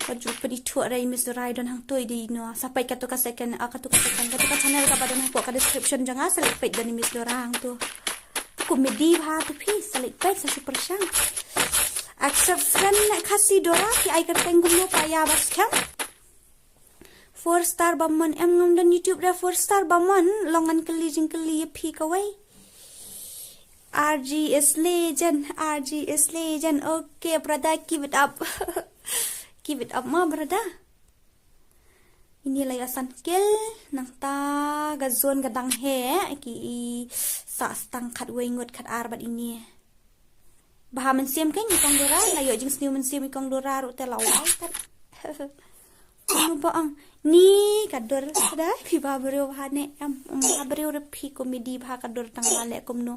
A: wajah pedi tu re miss rai don hang tu ide no sampai ka tu ka second ka channel ka badon ko ka description janga select page dan miss dora hang tu komedi ha tu pi select page sa super shang accept friend kasih dora ki ai ka tenggung mo pa ya bas kam 4 star bamon em ngam dan YouTube dah 4 star bamon longan keli jing keli pi kawai RG is legend okay brother keep it up keep it up ma brother ini lagi asan skill nang ta gazon gadang he ki sa stang khat wengot khat arbat ini baha mensiam kan ikong dora layo jing sniu mensiam ikong dora ru te lawai kan baang ni kador sada pi babrio hane am babrio repi komedi bha kador tang lale komno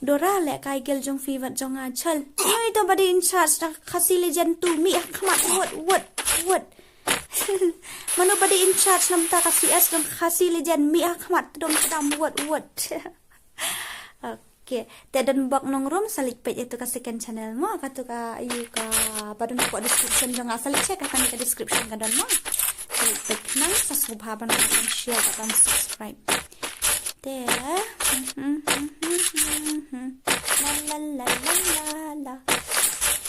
A: dora le kai gel jong fi wat jong a chal noi to badi in charge ta khasi legend tu mi khmat what mano badi in charge nam ta kasi as dong khasi legend mi khmat dong kadam what okay dan bak nong room salik page itu ka second channel mo ka tu ka ayu ka badon ko description jang salik check akan ka description ka don mo salik page nang sa subhaban ka share ka subscribe te la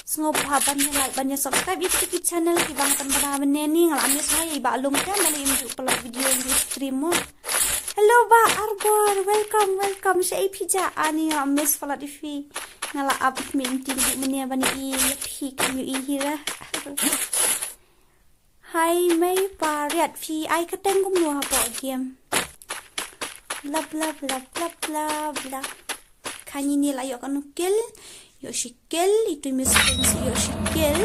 A: subhaban ni like banyak subscribe itu ki channel ki bang kan bada meneni ngalam saya iba alum kan dari imju pelak video di stream mo. Hello ba arbor welcome saya pija ani miss falat ifi ngala up min tin menia bani i pi kamu i hira hai mai pariat fi ai ka teng kum no ha game bla kani ni la yo kan kel yo shikel itu miss yo shikel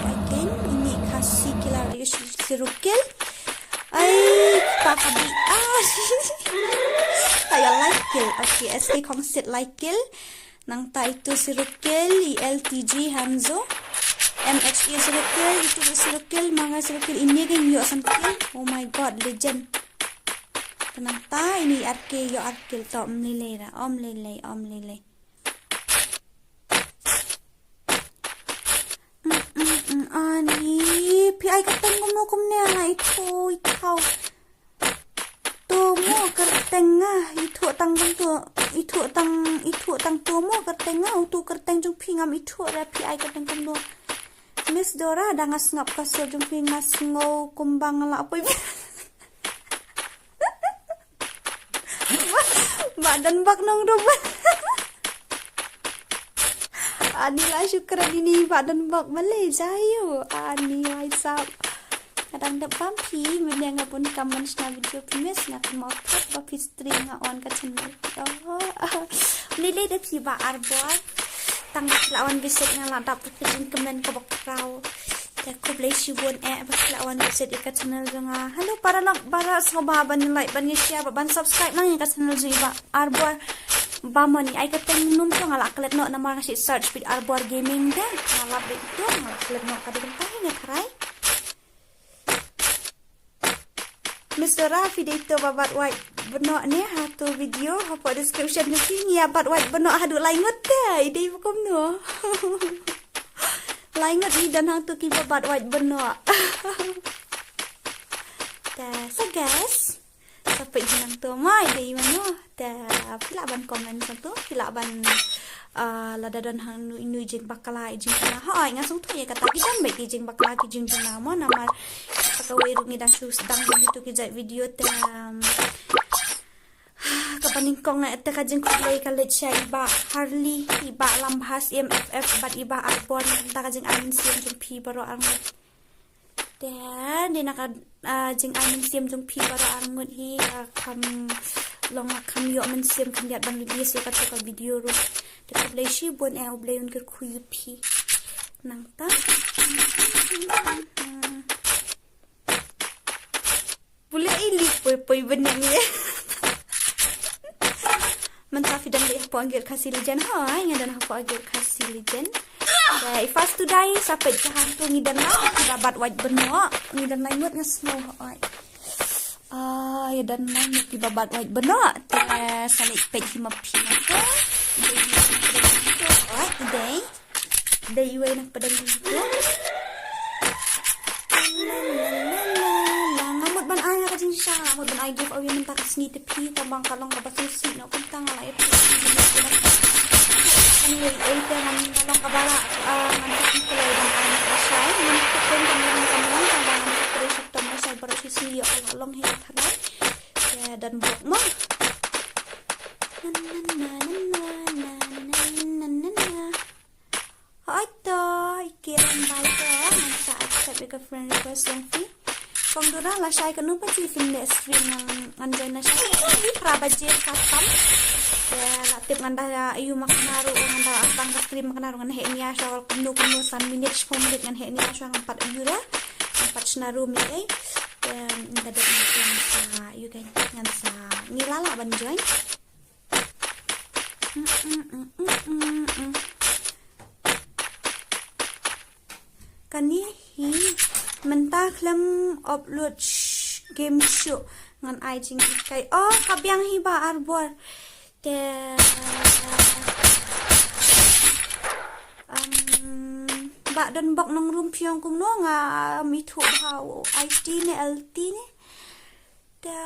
A: again ini kasih kila yo shirukel ay pakabi saya like kill okay SK Kongsit like kill nang ta itu sirukil ILTG Hanzo MHE sirukil itu sirukil manga sirukil ini kan yo sampai oh my god legend tenang ta ini RK yo arkil to nilai ra om lele ani pi ai ka teng mo kum ne na itu thau to mo ka teng itu tang to mo ka teng tu ka teng jung pi ngam itu ra pi ai ka teng kum no Miss Dora da ngas ngap ka so jung pi ngas ngo kumbang la apa badan bak nong roban ani lah syukran ini badan bak malay jayo ani WhatsApp kadang depan pi men nga pun kaman na video pimes nga mau tak ba pi stream nga on ka channel nilai de pi ba arbor tang lawan visit nga la dap pin comment ko bak raw ta ko bless you bon ba lawan visit ka channel nga hello para sobaban ni like ban share ban subscribe nang ka channel jiba arbor bamani ay kateng num to ngala klet no namar si search pit arbor gaming da ngala beto ngala klet no kadang tahi nga karai Mr. Rafi dito babat white beno ni hatu video apa description ni ya bat white beno hadu laingot da ide bukom no laingot ni dan hatu ki babat white beno ta so guys sampai jinang tu mai dei mano ta pilaban komen satu pilaban ladadan hang nu jing bakala jing kana ha ngasung tu ya kata kita baik jing bakala ki jing nama namar pakawai rungi dan susdang gitu ki jai video ta kapaning kong na ta kajing kulay kalit siya iba Harley iba lambhas MFF bat iba arbor ta kajing amin siya jing pi baro ang แต่เดนักจึงมันเสียมจงพีบาระงดฮีคำลองคำยอมันเสียมคำยัดบันดีเสียกับตัววิดีโอรูแต่ก็เลยชีบนเอาเลยอุนก็คุยพีนังตาบุเล่ลิปอยบันยังเนี่ยมันตาฟิดันเลยพออังเกตคาสิลิเจนฮะยังดันพออังเกตคาสิลิเจนfirst today sampai jahan tu ngidan lah kita dapat white benok ngidan lain buat ngesnow oi ya dan lain kita dapat white benok salik page hima pina tu oi day iwe nak pedang gitu ngamut ban ai ka jing sha ngamut ban ai give away mentak sni tepi tambang kalong ka basusi no kentang ala e anyway, jangan tolong kabala nanti kalau dan anak asal nanti pun kami tambang terus tambah saya bersisi ya Allah hebat harai ya dan buat mah Oito, kirim baik ya masa accept ke friend request yang free kong dura lah saya kenu pasti film stream ngan join saya kerabat je custom ya latip nganda ayu maknaru nganda abang ka stream maknaru ngan he niya syawal kunu san minute 10 menit ngan he niya syawal 4 euro lah 4 senaru mi dan ngada macam sa you guys ngan sa ngilala ban join kani hi mentah klem upload game show ngan ai jing kai kabyang hi ba arbor te ba don bak nang room pyong kum no nga mi thu hau IT ne LT ne ta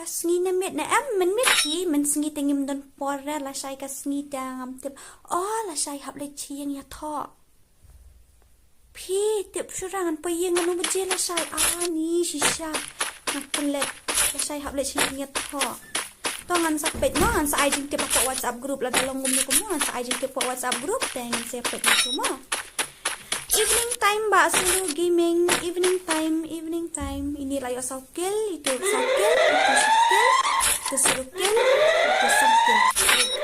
A: sni ne met ne men met hi men sni tengim don por la sai ka sni tang tip la sai hab le chiang ya thoพี่เต็บชุดรังไปยังกันนู้นเจละชายนี่ชิชานักเป็นเล็กละชายหับเลยชิเงียบพอต้องงันสักเป็ดมั้งงันสายจริงเต็บพอ WhatsApp group แล้วก็ลงมุมนี้ก็มั้งงันสายจริงเต็บพอ WhatsApp group แต่งันเสียเป็ดนี่ก็มั้ง evening time mbak selalu gaming evening time ini layo sakil itu sakil itu sakil itu sakil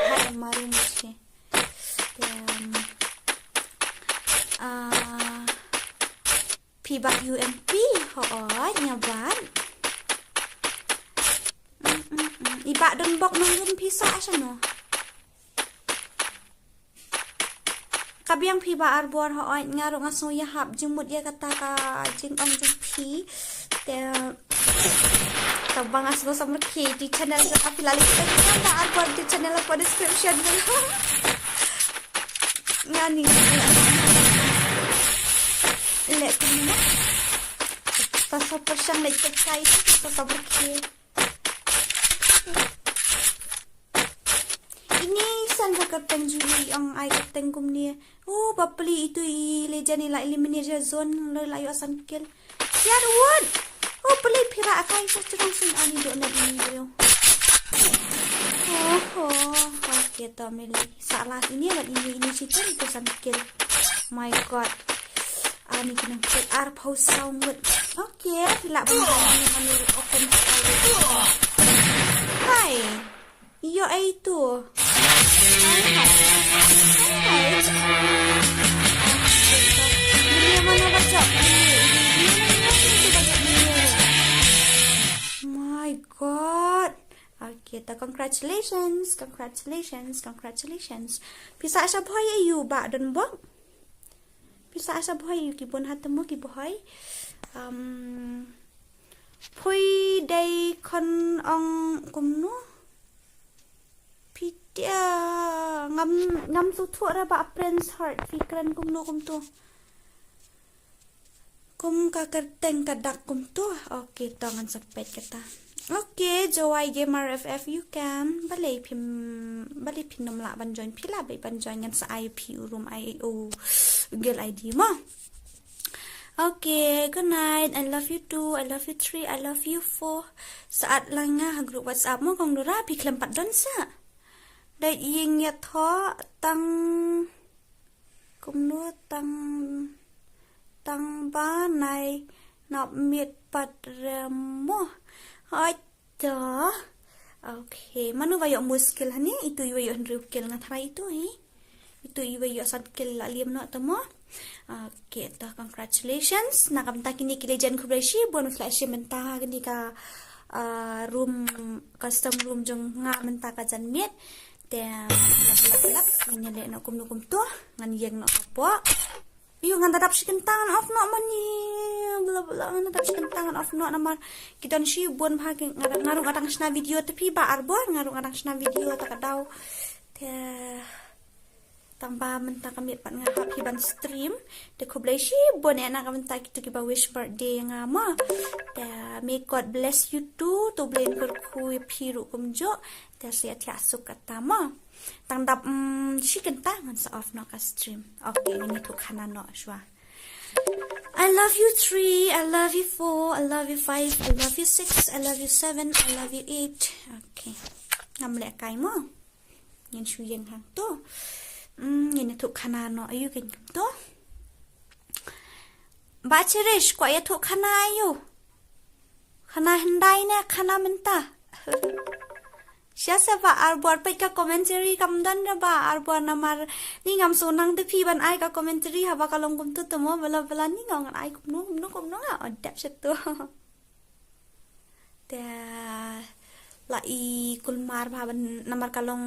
A: hai maru mesti Pibak UMP hoot nyabat ibak don bok nunggun pisa asya no kabiang pibak arbor hoot ngaru ngaso ya hap jemut ya kata ka jing ong jing pi te tabang asgo sama ki di channel ka api lali kita arbor di channel aku description ngani Lihat ni, pasal persang lagi terkait pasal berkir. Ini sangat keteng juli ang ay keteng kum ni. Bapeli itu legend nila eliminate zone layo asan kill. Siar won. Beli pira akai sa curang sing ani do na ini. Kita milih salah ini lah ini situ itu san kill. My God. Ani kena put arp house sound good. Okay, pila benda ni menurut open sekali. Hai. Iyo itu. Hai. Ini mana baca? My God. Okay, congratulations. Bisa asa boy you ba don bok? Bisa asa boy kibon hatemu kiboy pui day kon ong kumno pitia ngam tu ra ba prince heart fikran kumno kumto kum kakerteng kadak kumto okay tangan sapet kata okay joy gamer ff you can balay pinom la ban join pila bay ban join ngan sa IP room IO girl ID mo. Okay, good night. I love you 2, I love you 3, I love you 4. Saat lang nga group WhatsApp mo kung dura piklempat don sa. Dahil iyeng ya tho tang kumno tang ba nay Nak miet padramo. Aida. Okay, manu bayok muskil hani itu iwayo hendrukil ngat hari itu Itu iwayo sadkil la liam nak tamo. Okay, ta congratulations. Nak benta kini kilejan kubrashi bon flash benta kini ka room custom room jong nga benta ka jan miet. Then lap ini le nak kum tu ngan yeng nak apa. Iyo ngan dadap si kentangan off no mani bla bla ngan dadap si kentangan off no namar kita si bon bhag ngarung kadang sna video tapi ba arbor ngarung kadang sna video tak daw te tambah menta kami pat ngahap hiban stream de koblai si bon ena kamenta kitu kiba wish birthday ngama te may God bless you too to blain kur ku piru kumjo te sia tia suk katama tangdap si kentangan sa off no ka stream. Okay, ini tu kana no shwa. I love you 3, I love you 4, I love you 5, I love you 6, I love you 7, I love you 8. Okay. Ngamle kai mo. Yan shu yen hang to. Ini tu kana no ayu ken to. Ba cherish ko ya tu kana ayu. Kana hendai ne kana menta. Siapa arbor pe ka commentary kamdan na ba arbor namar ni ngam sunang de pi ban ai ka commentary haba kalong kum tu temo bala bala ni ngam ai kum no nga odap setu te la i kulmar baban namar kalong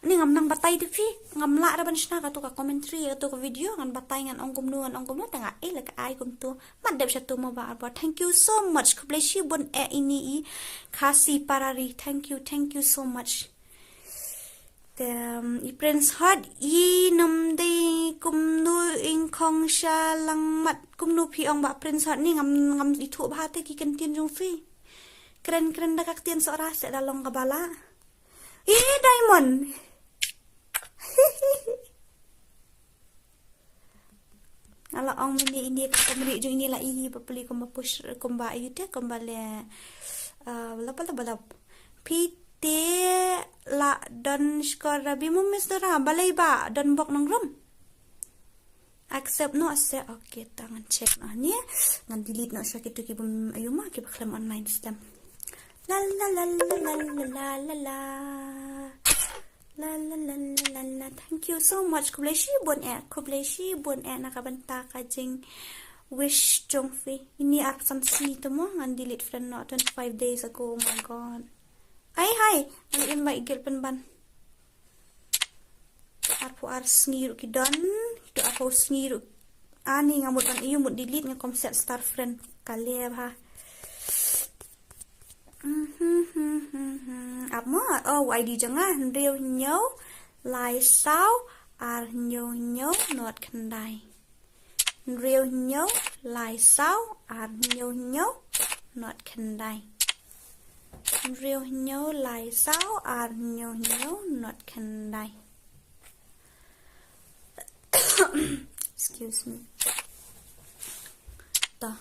A: ni ngam nang batai de pi ngam la ra ban sna ka tu ka commentary tu ka video ngan batai ngan ong kum no tanga ai la ka ai kum tu madap setu mo ba arbor. Thank you so much ko bless you bon ini i Kasi parari, thank you so much. I Prince Hot i namde kumnu ingkong sha lang mat kumnu pi ong ba Prince Hot ni ngam itu ba te ki kentien jong fi. Keren da kak tien so rasa dalong kabala. Diamond. Ala ong ini kamri jo ini la i papeli komba push komba ayu te kombale balap pite la dan skor rabi mo misdara balay ba dan bok nang room accept no se okay tangan check na ni ngan delete no sa kitu kibum ayuma ki baklam online system la la la la la la la la la la la la. Thank you so much kubleshi bon e nakabanta ka jing wish jongfi ini arsan si temo ngan delete friend not 25 days ago. Oh my god. Hi ang invite girlfriend ban arpo sngiru ki don itu arpo sngiru ani ngamut an iyo mut delete nga komset star friend kaleb ha Amo oh ID jangan real nyo lai sao ar nyo not kandai real nyo lai sao ar nyo not kandai real nyo lai sao ar nyo not kandai. Excuse me. To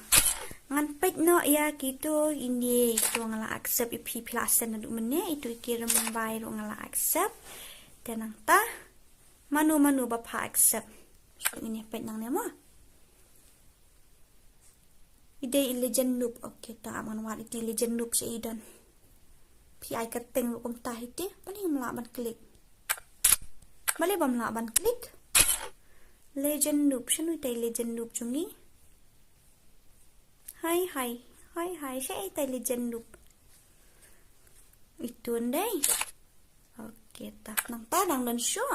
A: ngan pek no ya gitu ini itu ngala accept IP plus dan adu mene itu kirim bay ro ngala accept dan ta manu bapa accept so ini pek nang ne mo ide legend noob okay ta aman war ide legend noob si idan pi ai kateng ro kom ta hite paling melaban klik bale bam laban klik legend noob shanu ite legend noob jungi Hai saya ite legend noob itu ndai okay ta nang ta nang dan syo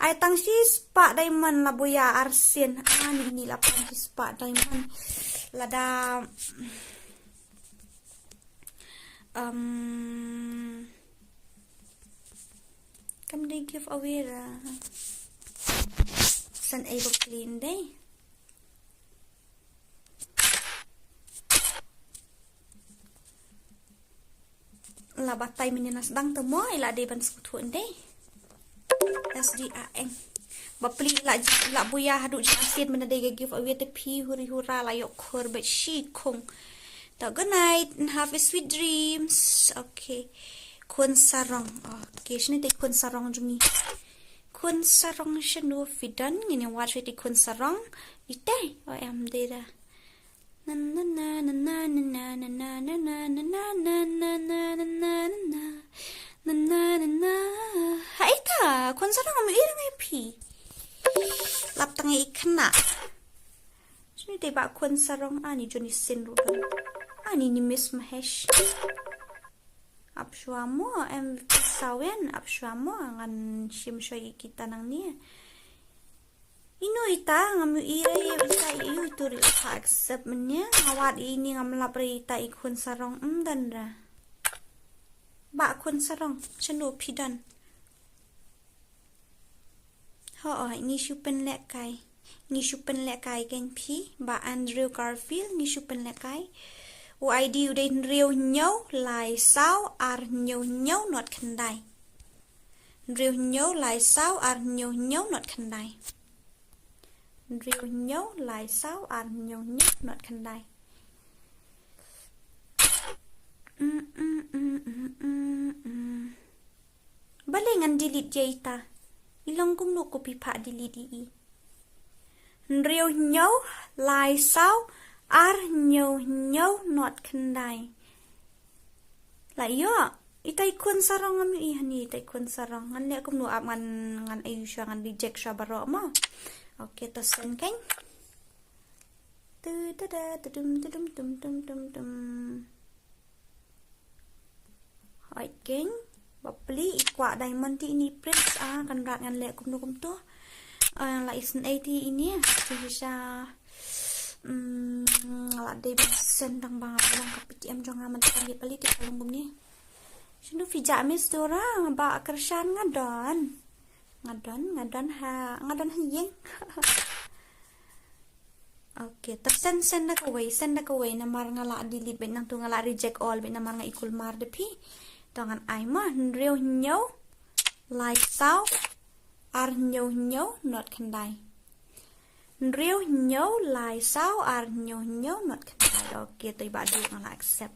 A: ai tang si spa diamond la buya arsen ini la pang si spa diamond lada kan they give away san able clean day la batay meninas dang temo ila de ban skutu ndai SDAN bapli la buya hadu jasit mena de give away the p huri hura la yok khur but she kong ta good night and have a sweet dreams. Okay kun sarong okay shini te kun sarong jungi kun sarong shanu fidan ini watch it kun sarong ite o em de da na na na na na na na na na na na na na na na na na na na hai ta kun sarong am irang ai pi lap tang ikan na sini de ba kun sarong ani joni sin ru ani ni miss mahesh Abshuamo em sawen abshuamo ngan shimshoy kita nang ni ino ita ngam ira ita yu turi accept menya awat ini ngam lapri ita ikun sarong dan ra ba kun sarong chanu pidan ho ni shupen lekai gen pi ba Andrew Garfield ni shupen lekai ID u den riu nhau lai sao ar nhau nhau not khandai riu nhau lai sao ar nhau nhau not khandai riu nhau lai sao ar nhau nhau not khandai balik ngan delete jaita ilong kum no copy pa delete i riu nhau lai sao ar nhau nhau not khandai la yo itai kun sarong am i hani itai kun sarong ngan le kum nu ap ngan ayu sha ngan reject sha baro ma okay to sen kan tu da da dum dum dum dum dum dum hai keng bapli ikwa diamond ti ini prince kan rat ngan le kum nu kum tu la isen 80 ini bisa ngala dei sen dang bang lang kapit em jong aman kan di palit kalung bum ni sinu fija mis dora ba kershan ngadon hiyeng okay tersen sen dak away namar ngala delete ben nang tu ngala reject all ben namar nga ikul mar de pi tangan ai ma riu nhau lai sao ar nhau not khandai riu nhau lai sao ar nhau not khandai okay tôi ba du ngala accept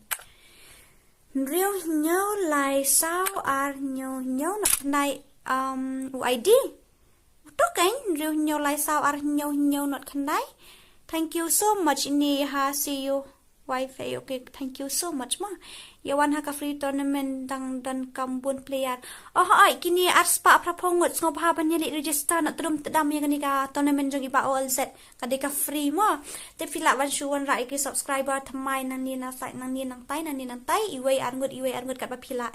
A: riu nhau lai sao ar nhau not khandai ID to kan riu nhau lai sao ar nhau not khandai thank you so much ini ha see you wifi okay thank you so much ma yawan ha ka free tournament dan kambun player ai kini arspa prapongot ngop ha ban yeli register nak trum tedam yang ni ka tournament jong iba all set kadika free mo te fila wan shuan ra iki subscriber thamai nang ni na sai nang ni nang tai iwei arngut kat ba phila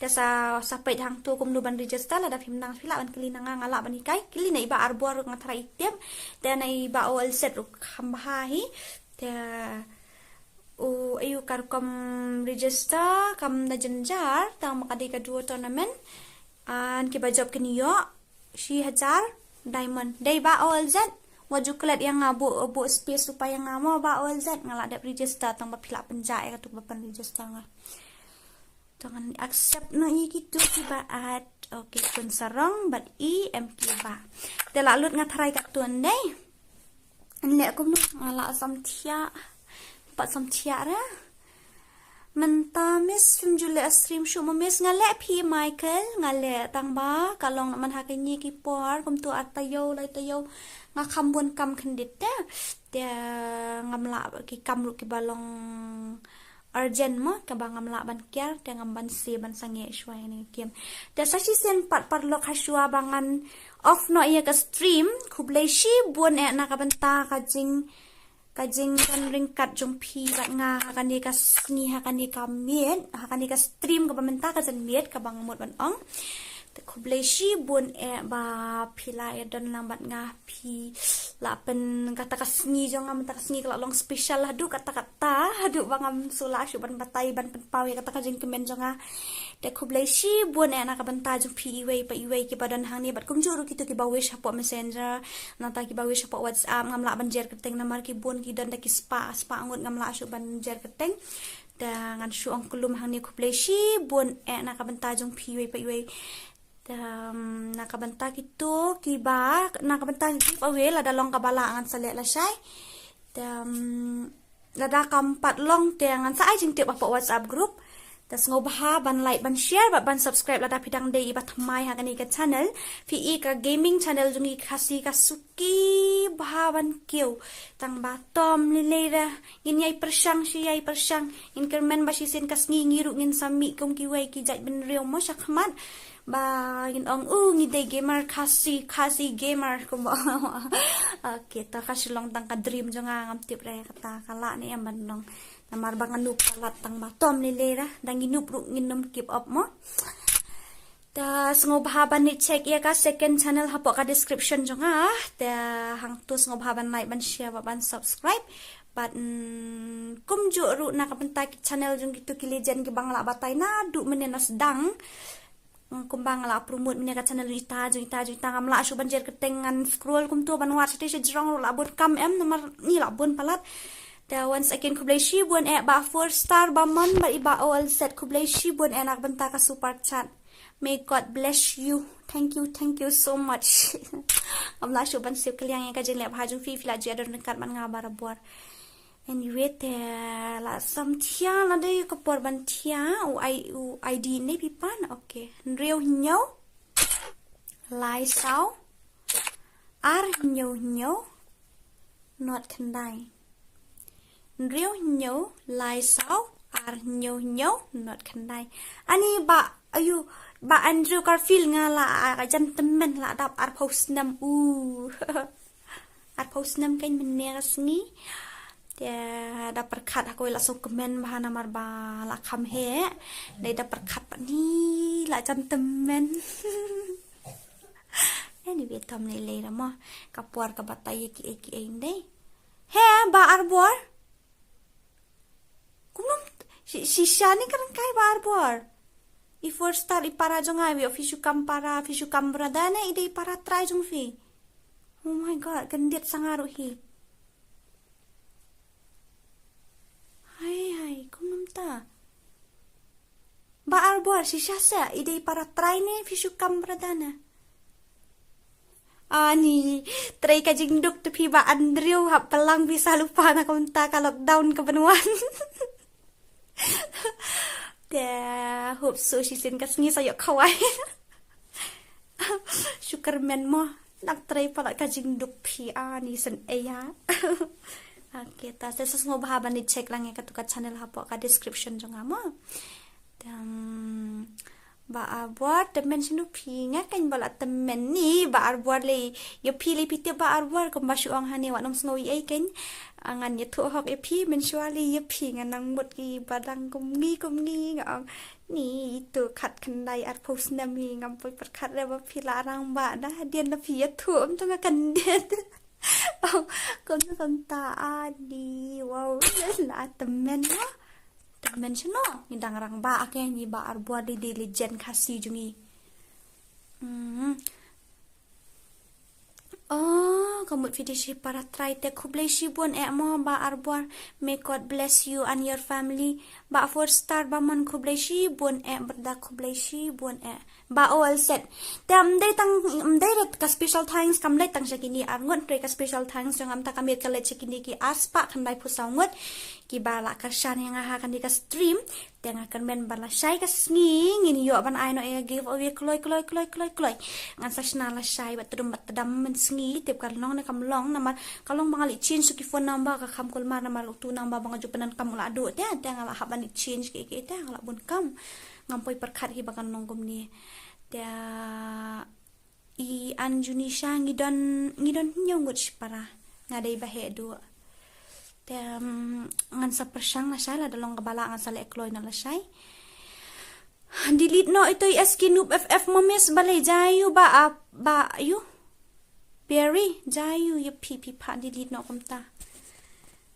A: dasa sampai hang tu kum nu ban register la da phim nang fila ban kili nang ngala ban kai kili na iba arbor ngathra item dan iba all set ru khamba hi te ayu karkom register kam na janjar tang makadi ka dua tournament an ki bajab kini yo 1000 diamond dai ba all zat waju klat yang bu space supaya ngamo ba all zat ngala da register tang ba phila penjai ka tu ba pan register nga tangan accept na gitu ki ba at okay kun sarong but mk ba te la lut nga thrai ka tuan dai an le kum no ngala sam thia sam tiara mentamis film jule stream show memes ngale pi Michael ngale tang ba kalong man ha ni ki por kum tu atayo lai tayo nga khambun kam khandit te ngamla ki kam ru ki balong urgent mo ka ba ngamla ban kyar te ngam ban se ban sange shwai ni kem te sashi sen pat lo khashwa bangan off no ya ka stream khublai shi bun na ka banta ka jing kan ringkat jong pi bat nga hakani ka sni hakani ka miet hakani ka stream ka pamenta ka jan miet ka bang mot ban ong te khublai shi bun ba phila don lang bat nga pi la pen kata ka sni jong am ta sni ka long special hadu kata hadu bangam sula shu ban batai ban pen pawe kata ka jing kemen jong te khublai shi bun na ka banta jong pi iwei ki badan hang ni bat kum juru kitu ki ba wish hapo messenger nata ki ba wish hapo whatsapp ngam la ban jer keteng namar ki bun ki dan ki spa ngut ngam la shu ban jer keteng dengan shu ang kulum hang ni khublai shi bun na ka banta jong pi iwei nakabanta gitu kiba nakabanta giveaway la dalong kabalangan sa lela syai lada kampat long te ngan sa jing tip apa WhatsApp group Tas ngobha ban like ban share ban subscribe lada pidang de iba thamai ha kani ka channel fi e ka gaming channel jungi khasi ka suki ban keu tang ba tom li leira in yai persang si yai persang in kermen ba si sen kas ngi ru ngin sami kum ki wai ki jai ben reu mo sakmat ba in ong ngi de gamer khasi gamer ko ba okay ta kasilong tang ka dream jonga ngam tip re kata kala ni am banong namar bangan nup palat tang matom ni lera dang inup ru nginum keep up mo ta ngobhaban ni check ya ka second channel hapo ka description jonga ta hang tu ngobhaban like ban share ban subscribe but kum ju ru na ka pentak channel jong gitu ki legend ki bangla batai na du menenas dang kumbang la promote mene ka channel ita ngam la su banjer ketengan scroll kum tu ban wat stage jrong la bot kam em namar ni la bon palat da once again kublai shi buan ba 4 star ba man ba iba all set kublai shi buan nak benta ka super chat. May God bless you. Thank you so much. Amla su ban sip kaliang ka jeng le bha jung fi la je don kat man nga bara bor. Anyway te la sam thia la de ko por ban thia u ID ne pi pan okay. Reu nhau lai sao ar nhau not khandai. Reu nhau lai sao ar nhau not khandai. Ani ba ayu ba Andrew Garfield nga la gentleman la dap ar post nam ar post nam kan meneras ni dia da perkat aku la so komen bahan amar ba la kham he dai da perkat pa ni la gentleman anyway tam le le ma kapuar ka batai ki dai he ba arbor kumum si shani kan kai ba arbor I first star I para jong ai official kam brada na ide para try jong fi. Oh my god, gandiat sangaru hi. Hai, kumam ta. Ba arbor si shasa ide para try ne official kam brada na. Ani, try ka jingduk tu pi ba Andrew hap pelang bisa lupa na konta ka lockdown ke benuan. Dia hope so si sen kasngi sayo kawai. Syukurmen mo nak try pala kajing duk pi ani sen eya. Okay, ta sesas ngobahaban ni check lang ya katuka channel hapo ka description jong mo. Ba arbuar temen sinu pi nga kan bala temen ni ba arbuar le yo pili piti ba arbuar ko basu ang hani wa nom snowy ai kan angan ye thu hok e pi men swali ye pi nga nang mot ki badang kum ngi nga ni tu khat kan dai ar post na mi ngam poi per khat re ba pi la rang ba da dien na pi ye thu om to nga kan dien kon ta adi wow la temen ha mention no ngidang rang ba ake ni ba arbuar di legend khasi jungi kamut fidishi para try te kublai shi buan mo ba arbuar may God bless you and your family ba 4 star ba man kublai shi buan berda kublai shi buan ba all set dam dai tang dai ret ka special thanks kam lai tang sakini arngon pre ka special thanks jong am ta kamit ka le chekini ki aspa kan dai pusangot ki bala karsan yang ha kan di ka stream tengah kan men bala shai ka sngi ngin yo ban ai no e give away kloi ngan sa sna la shai bat tedam men sngi tip kan long na kam long namar kalong bangali change ki phone number ka kam kol mar namar tu number bang jupanan kam la do te tengah la haban change ki te la bun kam ngampoi perkhat hi bakan nonggom ni dia I anjunisha ngidon nyongut para ngadai bahe do ngan sa persang na siya la dalong kabala ngan sa leekloy na la siya delete no ito SK Noob FF mamis balay jayu ba yu Berry jayu yu pipi pa delete no kumta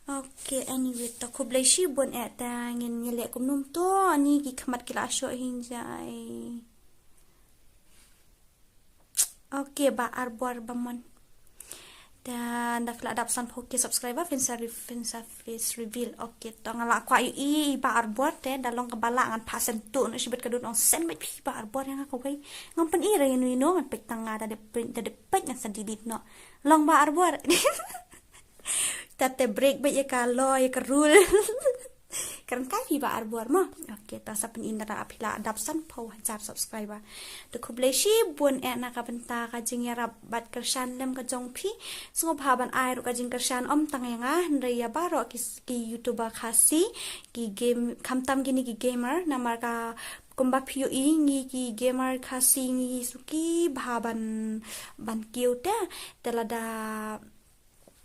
A: okay anyway to kublay shi bon eta ngin nyele kum num to ani ki khamat kila sho hinjai okay ba arbor bamon dan dah kelak dapsan poke subscriber finsa face reveal okay to ngala kwa I ba arbor te dalong kabala ngan pasen tu no sibet kadun ong sen mai ba arbor yang aku kai ngampen ira yenu no ngan pek tanga da de print da de pek ngan sadidit no long ba arbor tate break ba ya ka lo ya ka rule Karen kai pi ba arbor mo. Okay, ta sa pin indara apila adapsan pau 1000 subscriber. De kubleshi bun na ka benta ka jing yarap bat kershan lem ka jong pi. Sungo bhaban ai ro ka jing kershan tanganga nreya ba ro ki youtuber khasi ki game khamtam gini ki gamer namar ka kumba piyo ingi ki gamer khasi ngi suki bhaban ban kiuta telada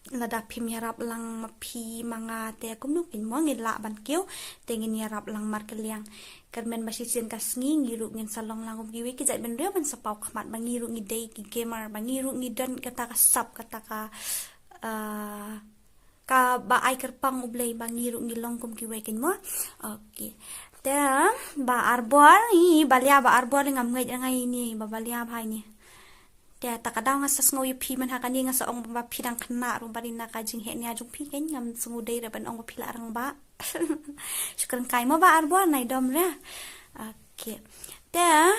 A: lada pim yarap lang mapi mga te kumno kin mo ngila ban kiu tengin yarap lang mar keliang kermen masisien kasngi ngiru ngin salong lang giwi ki jai ben rio ban sapau khmat bangiru ngi dei ki gamer bangiru ngi dan kata ka sap kata ka ba ai kerpang ublei bangiru ngi long kum giwi kin mo. Okay, te ba arbor i balia ba arbor ngam ngai ni ba balia bhai ni dia takadaw nga sa sngoy pi man hakani nga sa ong mapi dang kena rum bari na kajing he ni ajung pi ken ngam sngudai ra ban ong pila arang ba. Syukran kai mo ba arbo nai dom ra. Okay, dia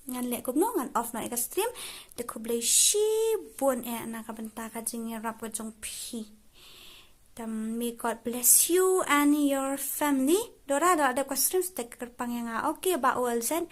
A: ngan le kup no ngan off na ka stream de kublei shi bon na ka benta kajing rap ka jong pi. May God bless you and your family. Dora ada question stek kerpang yang okay ba all zen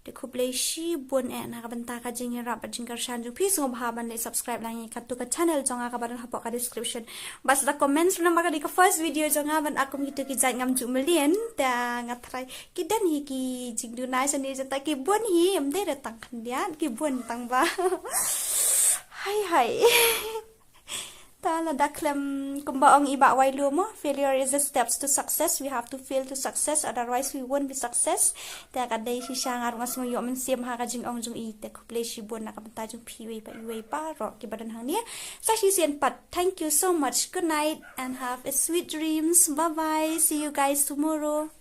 A: de kublei shi bun na ka benta ka jing rap jing kershan ju please ngo bhaban le subscribe lang ka tu ka channel jonga ka badan hapok ka description bas da comments na maka di ka first video jonga ban akum gitu ki jai ngam ju million ta ngatrai ki dan hi ki jing du nai sani jata ki bun hi am de tang khandian ki bun tang ba. Hai la daklem kumbaong iba wai lumo failure is the steps to success. We have to fail to success, otherwise we won't be success. Ta kadai si syangar ngas ngoyo men sim ha ka jing ong jung i te kuplei shi bon na ka benta jung piwi pa ro ki badan hang ni sa shi sien pat. Thank you so much, good night and have a sweet dreams. Bye bye, see you guys tomorrow.